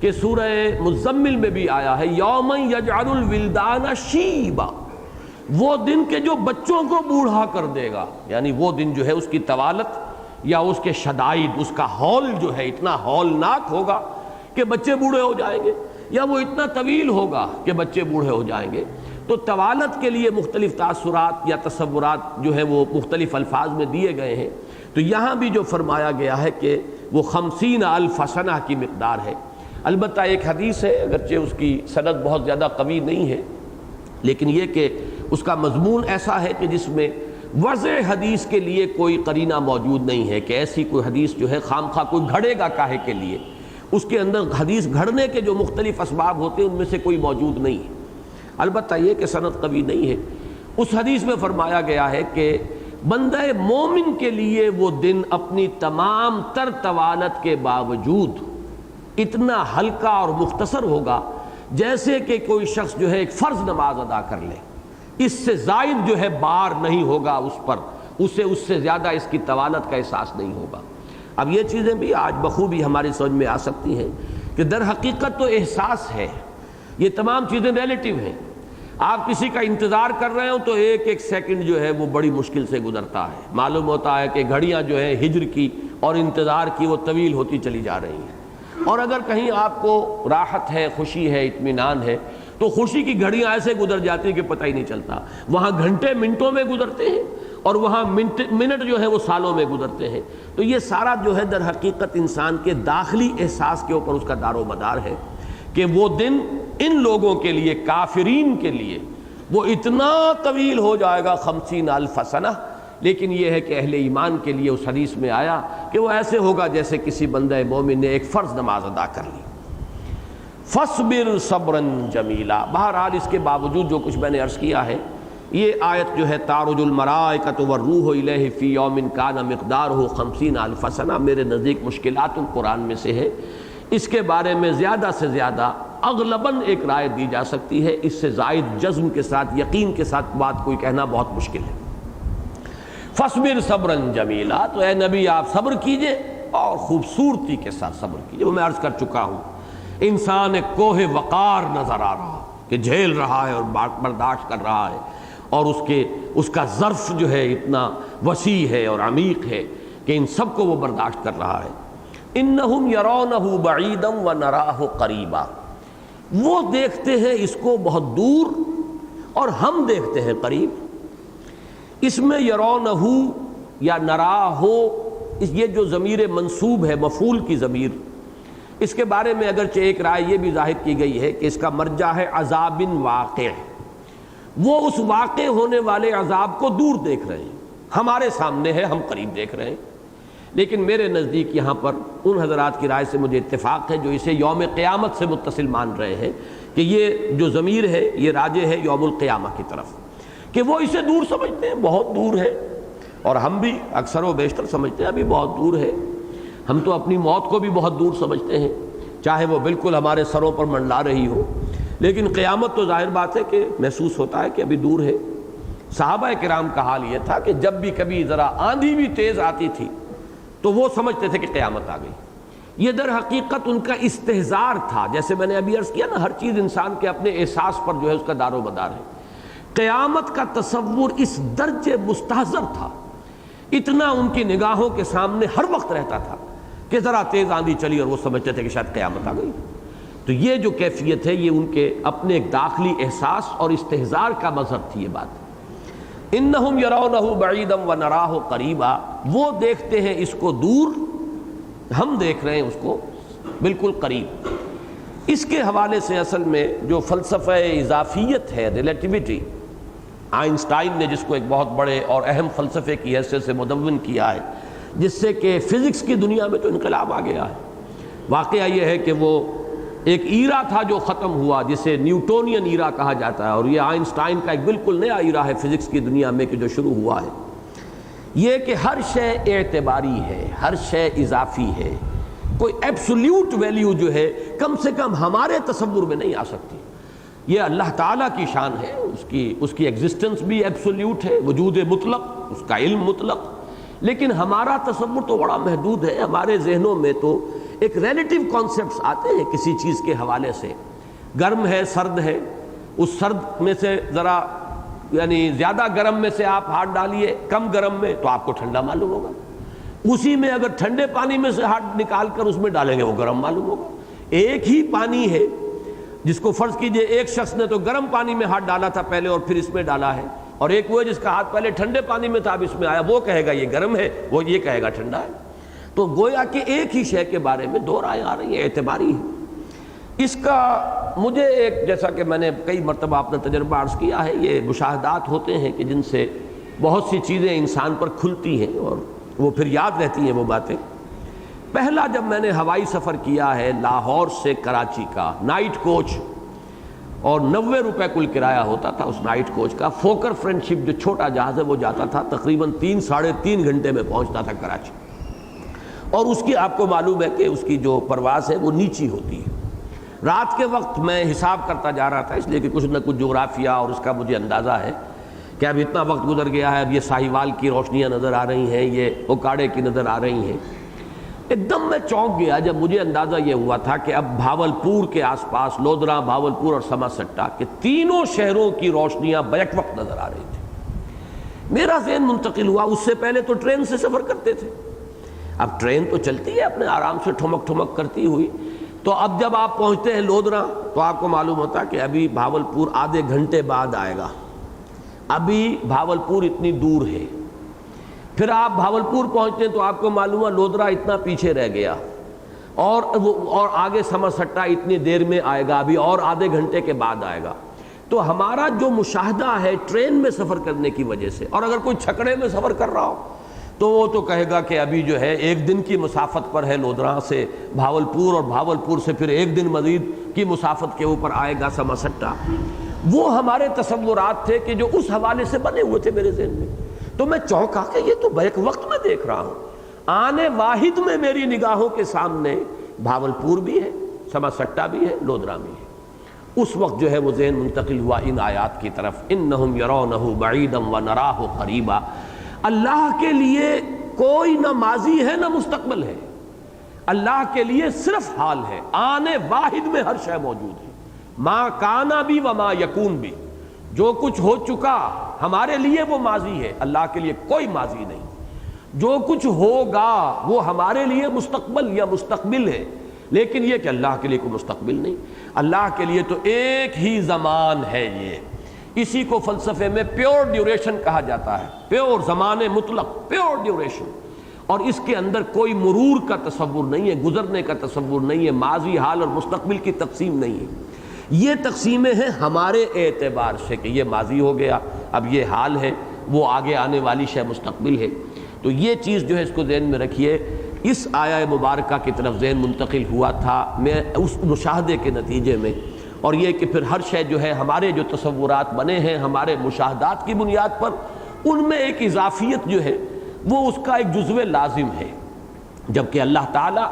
کہ سورہ مزمل میں بھی آیا ہے یوم یجعل الولدان شیبا، وہ دن کے جو بچوں کو بوڑھا کر دے گا. یعنی وہ دن جو ہے اس کی طوالت یا اس کے شدائد، اس کا ہول جو ہے اتنا ہولناک ہوگا کہ بچے بوڑھے ہو جائیں گے، یا وہ اتنا طویل ہوگا کہ بچے بوڑھے ہو جائیں گے. تو طوالت کے لیے مختلف تاثرات یا تصورات جو ہیں وہ مختلف الفاظ میں دیے گئے ہیں. تو یہاں بھی جو فرمایا گیا ہے کہ وہ 50,000 سنہ کی مقدار ہے. البتہ ایک حدیث ہے، اگرچہ اس کی سند بہت زیادہ قوی نہیں ہے، لیکن یہ کہ اس کا مضمون ایسا ہے کہ جس میں وضع حدیث کے لیے کوئی قرینہ موجود نہیں ہے کہ ایسی کوئی حدیث جو ہے خام خواہ کوئی گھڑے گا کاہے کے لیے. اس کے اندر حدیث گھڑنے کے جو مختلف اسباب ہوتے ہیں ان میں سے کوئی موجود نہیں ہے. البتہ یہ کہ سند قوی نہیں ہے. اس حدیث میں فرمایا گیا ہے کہ بندہ مومن کے لیے وہ دن اپنی تمام تر طوالت کے باوجود اتنا ہلکا اور مختصر ہوگا جیسے کہ کوئی شخص جو ہے ایک فرض نماز ادا کر لے. اس سے زائد جو ہے بار نہیں ہوگا اس پر، اسے اس سے زیادہ اس کی طوالت کا احساس نہیں ہوگا. اب یہ چیزیں بھی آج بخوبی ہماری سمجھ میں آ سکتی ہیں کہ در حقیقت تو احساس ہے، یہ تمام چیزیں ریلیٹیو ہیں. آپ کسی کا انتظار کر رہے ہوں تو ایک ایک سیکنڈ جو ہے وہ بڑی مشکل سے گزرتا ہے. معلوم ہوتا ہے کہ گھڑیاں جو ہے ہجر کی اور انتظار کی وہ طویل ہوتی چلی جا رہی ہیں. اور اگر کہیں آپ کو راحت ہے، خوشی ہے، اطمینان ہے تو خوشی کی گھڑیاں ایسے گزر جاتی ہیں کہ پتہ ہی نہیں چلتا. وہاں گھنٹے منٹوں میں گزرتے ہیں اور وہاں منٹ جو ہے وہ سالوں میں گزرتے ہیں. تو یہ سارا جو ہے در حقیقت انسان کے داخلی احساس کے اوپر اس کا دار و مدار ہے کہ وہ دن ان لوگوں کے لیے، کافرین کے لیے وہ اتنا طویل ہو جائے گا 50,000 سنہ. لیکن یہ ہے کہ اہل ایمان کے لیے اس حدیث میں آیا کہ وہ ایسے ہوگا جیسے کسی بندہ مومن نے ایک فرض نماز ادا کر لی. فَاصْبِرْ صَبْرًا جَمِيلًا. بہرحال اس کے باوجود جو کچھ میں نے عرض کیا ہے، یہ آیت جو ہے تَعْرُجُ الْمَلَائِکَةُ وَالرُّوحُ إِلَيْهِ فِي يَوْمٍ كَانَ مِقْدَارُهُ 50,000 سنہ، میرے نزدیک مشکلات القرآن میں سے ہے. اس کے بارے میں زیادہ سے زیادہ اغلباً ایک رائے دی جا سکتی ہے. اس سے زائد جزم کے ساتھ، یقین کے ساتھ بات کوئی کہنا بہت مشکل ہے. فَاصْبِرْ صَبْرًا جَمِيلًا، تو اے نبی آپ صبر کیجئے اور خوبصورتی کے ساتھ صبر کیجئے. وہ میں عرض کر چکا ہوں، انسان ایک کوہ وقار نظر آ رہا کہ جھیل رہا ہے اور برداشت کر رہا ہے، اور اس کا ظرف جو ہے اتنا وسیع ہے اور عمیق ہے کہ ان سب کو وہ برداشت کر رہا ہے. انہم یرونہ بعیدا ونراہ قریبا، وہ دیکھتے ہیں اس کو بہت دور اور ہم دیکھتے ہیں قریب. اس میں یرونہ یا نراہ، یہ جو ضمیر منصوب ہے مفعول کی ضمیر، اس کے بارے میں اگرچہ ایک رائے یہ بھی ظاہر کی گئی ہے کہ اس کا مرجع ہے عذاب واقع. وہ اس واقع ہونے والے عذاب کو دور دیکھ رہے ہیں، ہمارے سامنے ہے ہم قریب دیکھ رہے ہیں. لیکن میرے نزدیک یہاں پر ان حضرات کی رائے سے مجھے اتفاق ہے جو اسے یوم قیامت سے متصل مان رہے ہیں کہ یہ جو ضمیر ہے یہ راجع ہے یوم القیامہ کی طرف، کہ وہ اسے دور سمجھتے ہیں، بہت دور ہے. اور ہم بھی اکثر و بیشتر سمجھتے ہیں ابھی بہت دور ہے. ہم تو اپنی موت کو بھی بہت دور سمجھتے ہیں، چاہے وہ بالکل ہمارے سروں پر منڈلا رہی ہو. لیکن قیامت تو ظاہر بات ہے کہ محسوس ہوتا ہے کہ ابھی دور ہے. صحابہ کرام کا حال یہ تھا کہ جب بھی کبھی ذرا آندھی بھی تیز آتی تھی تو وہ سمجھتے تھے کہ قیامت آ گئی. یہ در حقیقت ان کا استحضار تھا. جیسے میں نے ابھی عرض کیا نا، ہر چیز انسان کے اپنے احساس پر جو ہے اس کا دار و مدار ہے. قیامت کا تصور اس درجے مستحضر تھا، اتنا ان کی نگاہوں کے سامنے ہر وقت رہتا تھا کہ ذرا تیز آندھی چلی اور وہ سمجھتے تھے کہ شاید قیامت آ گئی. تو یہ جو کیفیت ہے یہ ان کے اپنے ایک داخلی احساس اور استحضار کا مظہر تھی. یہ بات انہم یرونہ بعیدا ونراہ قریبا، وہ دیکھتے ہیں اس کو دور، ہم دیکھ رہے ہیں اس کو بالکل قریب. اس کے حوالے سے اصل میں جو فلسفہ اضافیت ہے، ریلیٹیوٹی، آئنسٹائن نے جس کو ایک بہت بڑے اور اہم فلسفے کی حیثیت سے مدون کیا ہے، جس سے کہ فزکس کی دنیا میں تو انقلاب آ گیا ہے. واقعہ یہ ہے کہ وہ ایک ایرا تھا جو ختم ہوا جسے نیوٹونین ایرا کہا جاتا ہے، اور یہ آئنسٹائن کا ایک بالکل نیا ایرا ہے فزکس کی دنیا میں کہ جو شروع ہوا ہے. یہ کہ ہر شے اعتباری ہے، ہر شے اضافی ہے، کوئی ایبسولیوٹ ویلیو جو ہے کم سے کم ہمارے تصور میں نہیں آ سکتی. یہ اللہ تعالیٰ کی شان ہے، اس کی ایگزسٹنس بھی ایبسولیوٹ ہے، وجود مطلق، اس کا علم مطلق. لیکن ہمارا تصور تو بڑا محدود ہے. ہمارے ذہنوں میں تو ایک ریلیٹیو کانسیپٹس آتے ہیں کسی چیز کے حوالے سے. گرم ہے، سرد ہے، اس سرد میں سے ذرا یعنی زیادہ گرم میں سے آپ ہاتھ ڈالیے کم گرم میں تو آپ کو ٹھنڈا معلوم ہوگا. اسی میں اگر ٹھنڈے پانی میں سے ہاتھ نکال کر اس میں ڈالیں گے وہ گرم معلوم ہوگا. ایک ہی پانی ہے جس کو فرض کیجئے ایک شخص نے تو گرم پانی میں ہاتھ ڈالا تھا پہلے اور پھر اس میں ڈالا ہے، اور ایک وہ جس کا ہاتھ پہلے ٹھنڈے پانی میں تھا اب اس میں آیا، وہ کہے گا یہ گرم ہے، وہ یہ کہے گا ٹھنڈا ہے. تو گویا کہ ایک ہی شے کے بارے میں دو رائے آ رہی ہیں، اعتباری ہے. اس کا مجھے ایک، جیسا کہ میں نے کئی مرتبہ اپنا تجربہ عرض کیا ہے، یہ مشاہدات ہوتے ہیں کہ جن سے بہت سی چیزیں انسان پر کھلتی ہیں اور وہ پھر یاد رہتی ہیں وہ باتیں. پہلا جب میں نے ہوائی سفر کیا ہے لاہور سے کراچی کا، نائٹ کوچ، اور 90 روپے کل کرایہ ہوتا تھا اس نائٹ کوچ کا. فوکر فرینڈشپ جو چھوٹا جہاز ہے وہ جاتا تھا تقریباً 3-3.5 گھنٹے میں پہنچتا تھا کراچی. اور اس کی آپ کو معلوم ہے کہ اس کی جو پرواز ہے وہ نیچی ہوتی ہے. رات کے وقت میں حساب کرتا جا رہا تھا، اس لیے کہ کچھ نہ کچھ جغرافیہ اور اس کا مجھے اندازہ ہے کہ اب اتنا وقت گزر گیا ہے، اب یہ ساہیوال کی روشنیاں نظر آ رہی ہیں، یہ اوکاڑے کی نظر آ رہی ہیں. ایک دم میں چونک گیا جب مجھے اندازہ یہ ہوا تھا کہ اب بھاولپور کے آس پاس، لودھرا، بھاولپور اور سما سٹا کے تینوں شہروں کی روشنیاں بیک وقت نظر آ رہی تھی. میرا ذہن منتقل ہوا، اس سے پہلے تو ٹرین سے سفر کرتے تھے، اب ٹرین تو چلتی ہے اپنے آرام سے ٹھمک ٹھمک کرتی ہوئی. تو اب جب آپ پہنچتے ہیں لودھرا تو آپ کو معلوم ہوتا کہ ابھی بھاولپور آدھے گھنٹے بعد آئے گا، ابھی بھاولپور اتنی دور ہے. پھر آپ بھاولپور پہنچتے ہیں تو آپ کو معلوم ہے لودھرا اتنا پیچھے رہ گیا، اور آگے سما سٹا اتنی دیر میں آئے گا، ابھی اور آدھے گھنٹے کے بعد آئے گا. تو ہمارا جو مشاہدہ ہے ٹرین میں سفر کرنے کی وجہ سے، اور اگر کوئی چھکڑے میں سفر کر رہا ہو تو وہ تو کہے گا کہ ابھی جو ہے 1 دن کی مسافت پر ہے لودھرا سے بھاولپور، اور بھاولپور سے پھر 1 دن مزید کی مسافت کے اوپر آئے گا سما سٹا. وہ ہمارے تصورات تھے کہ جو اس حوالے سے بنے ہوئے تھے میرے ذہن میں. تو میں چونکا کہ یہ تو بیک وقت میں دیکھ رہا ہوں، آنے واحد میں میری نگاہوں کے سامنے بھاولپور بھی ہے، سما سٹا بھی ہے، لودھرا بھی ہے. اس وقت جو ہے وہ ذہن منتقل ہوا ان آیات کی طرف، انہم یرونہ بعیدا ونراہ قریبا. اللہ کے لیے کوئی نہ ماضی ہے نہ مستقبل ہے، اللہ کے لیے صرف حال ہے، آنے واحد میں ہر شے موجود ہے. ما کانا بھی وما یکون بھی، جو کچھ ہو چکا ہمارے لیے وہ ماضی ہے، اللہ کے لیے کوئی ماضی نہیں. جو کچھ ہوگا وہ ہمارے لیے مستقبل یا مستقبل ہے، لیکن یہ کہ اللہ کے لیے کوئی مستقبل نہیں. اللہ کے لیے تو ایک ہی زمان ہے. یہ اسی کو فلسفے میں پیور ڈیوریشن کہا جاتا ہے، پیور زمان مطلق، پیور ڈیوریشن. اور اس کے اندر کوئی مرور کا تصور نہیں ہے، گزرنے کا تصور نہیں ہے، ماضی، حال اور مستقبل کی تقسیم نہیں ہے. یہ تقسیمیں ہیں ہمارے اعتبار سے کہ یہ ماضی ہو گیا، اب یہ حال ہے، وہ آگے آنے والی شے مستقبل ہے. تو یہ چیز جو ہے اس کو ذہن میں رکھیے. اس آیہ مبارکہ کی طرف ذہن منتقل ہوا تھا میں اس مشاہدے کے نتیجے میں، اور یہ کہ پھر ہر شے جو ہے ہمارے جو تصورات بنے ہیں ہمارے مشاہدات کی بنیاد پر، ان میں ایک اضافیت جو ہے وہ اس کا ایک جزو لازم ہے، جبکہ اللہ تعالیٰ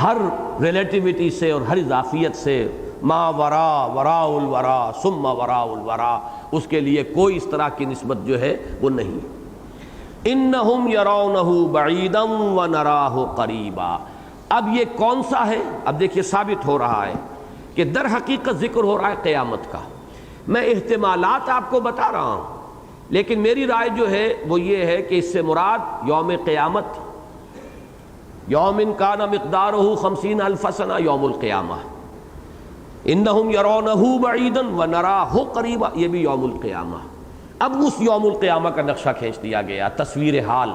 ہر ریلیٹیوٹی سے اور ہر اضافیت سے ما وراء الورا ثم وراء الورا، اس کے لیے کوئی اس طرح کی نسبت جو ہے وہ نہیں۔ انہم یرونہ بعیدا ونراہ قریبا۔ اب یہ کون سا ہے؟ اب دیکھیے ثابت ہو رہا ہے کہ در حقیقت ذکر ہو رہا ہے قیامت کا۔ میں احتمالات آپ کو بتا رہا ہوں، لیکن میری رائے جو ہے وہ یہ ہے کہ اس سے مراد یوم قیامت، یوم کان مقدارہ 50,000 سنہ، یوم القیامہ۔ انہم یرونہ بعیدا ونراہ قریبا، یہ بھی یوم القیامہ۔ اب اس یوم القیامہ کا نقشہ کھینچ دیا گیا، تصویر حال۔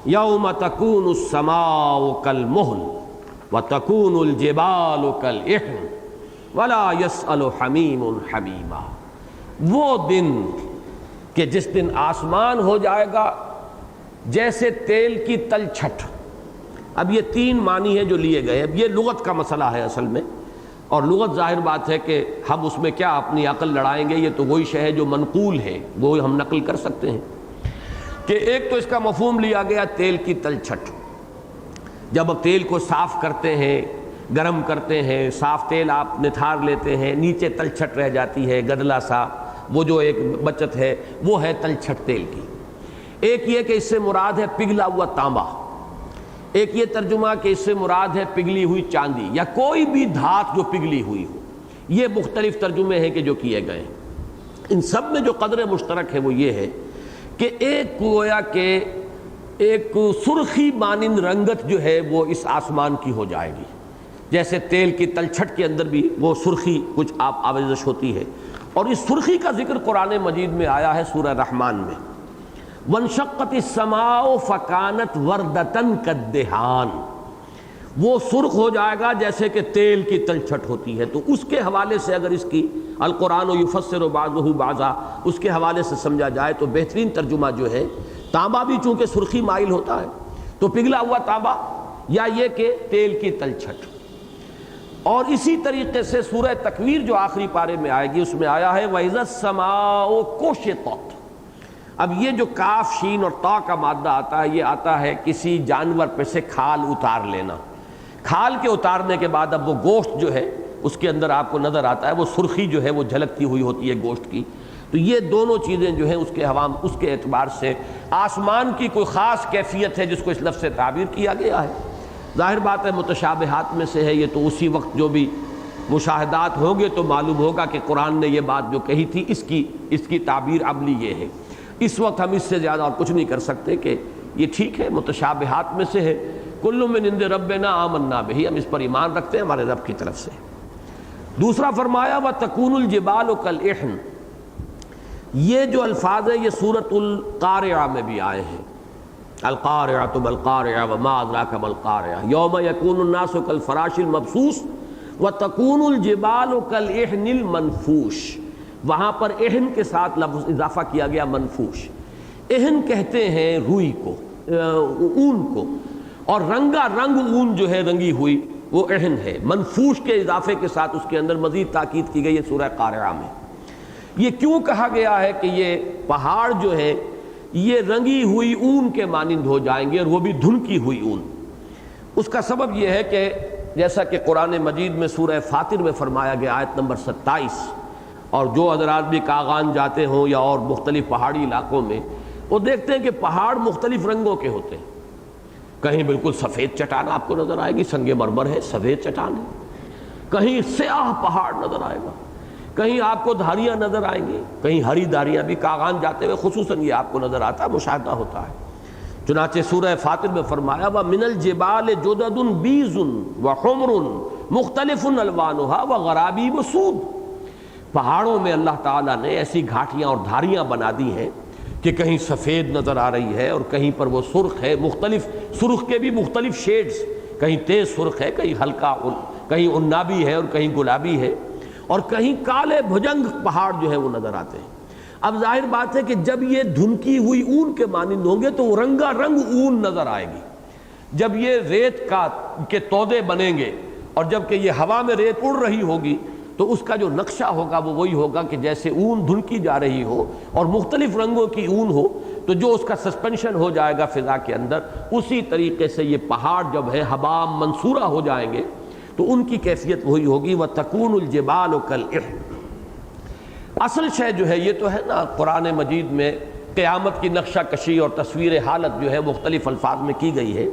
یوم تکون السماء کالمہل وتکون الجبال کالعہن ولا یسأل حمیم حمیما۔ وہ دن کہ جس دن آسمان ہو جائے گا جیسے تیل کی تلچھٹ۔ اب یہ تین معنی ہیں جو لیے گئے۔ اب یہ لغت کا مسئلہ ہے اصل میں، اور لغت ظاہر بات ہے کہ ہم اس میں کیا اپنی عقل لڑائیں گے، یہ تو وہی شے ہے جو منقول ہے، وہ ہم نقل کر سکتے ہیں۔ کہ ایک تو اس کا مفہوم لیا گیا تیل کی تلچھٹ، جب آپ تیل کو صاف کرتے ہیں، گرم کرتے ہیں، صاف تیل آپ نتھار لیتے ہیں، نیچے تلچھٹ رہ جاتی ہے گدلا سا، وہ جو ایک بچت ہے وہ ہے تلچھٹ تیل کی۔ ایک یہ کہ اس سے مراد ہے پگھلا ہوا تانبا، ایک یہ ترجمہ کہ اس سے مراد ہے پگھلی ہوئی چاندی یا کوئی بھی دھات جو پگھلی ہوئی ہو۔ یہ مختلف ترجمے ہیں کہ جو کیے گئے۔ ان سب میں جو قدر مشترک ہے وہ یہ ہے کہ ایک گویا کہ ایک سرخی مانند رنگت جو ہے وہ اس آسمان کی ہو جائے گی، جیسے تیل کی تلچھٹ کے اندر بھی وہ سرخی کچھ آویزش ہوتی ہے۔ اور اس سرخی کا ذکر قرآن مجید میں آیا ہے سورہ رحمان میں، وانشقت السماء فکانت وردۃ کالدہان۔ وہ سرخ ہو جائے گا جیسے کہ تیل کی تلچھٹ ہوتی ہے۔ تو اس کے حوالے سے اگر اس کی القرآن یفسر بعضہ بعضا، اس کے حوالے سے سمجھا جائے تو بہترین ترجمہ جو ہے، تانبا بھی چونکہ سرخی مائل ہوتا ہے تو پگھلا ہوا تانبا، یا یہ کہ تیل کی تلچھٹ۔ اور اسی طریقے سے سورہ تکویر جو آخری پارے میں آئے گی اس میں آیا ہے وَإِذَا السَّمَاءُ كُشِطَتْ۔ اب یہ جو کاف شین اور طا کا مادہ آتا ہے، یہ آتا ہے کسی جانور پہ سے کھال اتار لینا۔ کھال کے اتارنے کے بعد اب وہ گوشت جو ہے اس کے اندر آپ کو نظر آتا ہے، وہ سرخی جو ہے وہ جھلکتی ہوئی ہوتی ہے گوشت کی۔ تو یہ دونوں چیزیں جو ہیں اس کے اعتبار سے آسمان کی کوئی خاص کیفیت ہے جس کو اس لفظ سے تعبیر کیا گیا ہے۔ ظاہر بات ہے متشابہات میں سے ہے یہ، تو اسی وقت جو بھی مشاہدات ہوں گے تو معلوم ہوگا کہ قرآن نے یہ بات جو کہی تھی اس کی تعبیر عملی یہ ہے۔ اس وقت ہم اس سے زیادہ اور کچھ نہیں کر سکتے کہ یہ ٹھیک ہے متشابہات میں سے ہے۔ کل من عند ربنا آمنا بہ، ہم اس پر ایمان رکھتے ہیں ہمارے رب کی طرف سے۔ دوسرا فرمایا وتکون الجبال کالعہن۔ یہ جو الفاظ ہیں یہ سورۃ القارعہ میں بھی آئے ہیں، القارعۃ مالقارعہ وما ادراک ما القارعہ یوم یکون الناس کالفراش المبثوث وتکون الجبال کالعہن المنفوش۔ وہاں پر اہن کے ساتھ لفظ اضافہ کیا گیا منفوش۔ اہن کہتے ہیں روئی کو، اون کو، اور رنگا رنگ اون جو ہے رنگی ہوئی وہ اہن ہے۔ منفوش کے اضافے کے ساتھ اس کے اندر مزید تاکید کی گئی ہے سورہ قارعہ میں۔ یہ کیوں کہا گیا ہے کہ یہ پہاڑ جو ہے یہ رنگی ہوئی اون کے مانند ہو جائیں گے، اور وہ بھی دھنکی ہوئی اون؟ اس کا سبب یہ ہے کہ جیسا کہ قرآن مجید میں سورہ فاطر میں فرمایا گیا آیت نمبر 27، اور جو حضرات بھی کاغان جاتے ہوں یا اور مختلف پہاڑی علاقوں میں وہ دیکھتے ہیں کہ پہاڑ مختلف رنگوں کے ہوتے ہیں۔ کہیں بالکل سفید چٹان آپ کو نظر آئے گی، سنگ مرمر ہے، سفید چٹان ہے، کہیں سیاہ پہاڑ نظر آئے گا، کہیں آپ کو دھاریاں نظر آئیں گی، کہیں ہری دھاریاں بھی کاغان جاتے ہوئے خصوصاً یہ آپ کو نظر آتا ہے، مشاہدہ ہوتا ہے۔ چنانچہ سورہ فاطر میں فرمایا وَمِنَ الْجِبَالِ جُدَدٌ بِيضٌ وَحُمْرٌ مُخْتَلِفٌ أَلْوَانُهَا وَغَرَابِيبُ سُودٌ۔ پہاڑوں میں اللہ تعالیٰ نے ایسی گھاٹیاں اور دھاریاں بنا دی ہیں کہ کہیں سفید نظر آ رہی ہے اور کہیں پر وہ سرخ ہے، مختلف سرخ کے بھی مختلف شیڈز، کہیں تیز سرخ ہے، کہیں ہلکا، کہیں عنابی ہے اور کہیں گلابی ہے، اور کہیں کالے بھجنگ پہاڑ جو ہے وہ نظر آتے ہیں۔ اب ظاہر بات ہے کہ جب یہ دھنکی ہوئی اون کے مانند ہوں گے تو وہ رنگا رنگ اون نظر آئے گی۔ جب یہ ریت کے تودے بنیں گے اور جب کہ یہ ہوا میں ریت اڑ رہی ہوگی تو اس کا جو نقشہ ہوگا وہ وہی ہوگا کہ جیسے اون دھنکی جا رہی ہو اور مختلف رنگوں کی اون ہو تو جو اس کا سسپینشن ہو جائے گا فضا کے اندر، اسی طریقے سے یہ پہاڑ جب ہے حبام منصورہ ہو جائیں گے تو ان کی کیفیت وہی ہوگی وَتَكُونُ الْجِبَالُ كَالْعِهْنِ۔ اصل شے جو ہے یہ تو ہے نا، قرآن مجید میں قیامت کی نقشہ کشی اور تصویر حالت جو ہے مختلف الفاظ میں کی گئی ہے،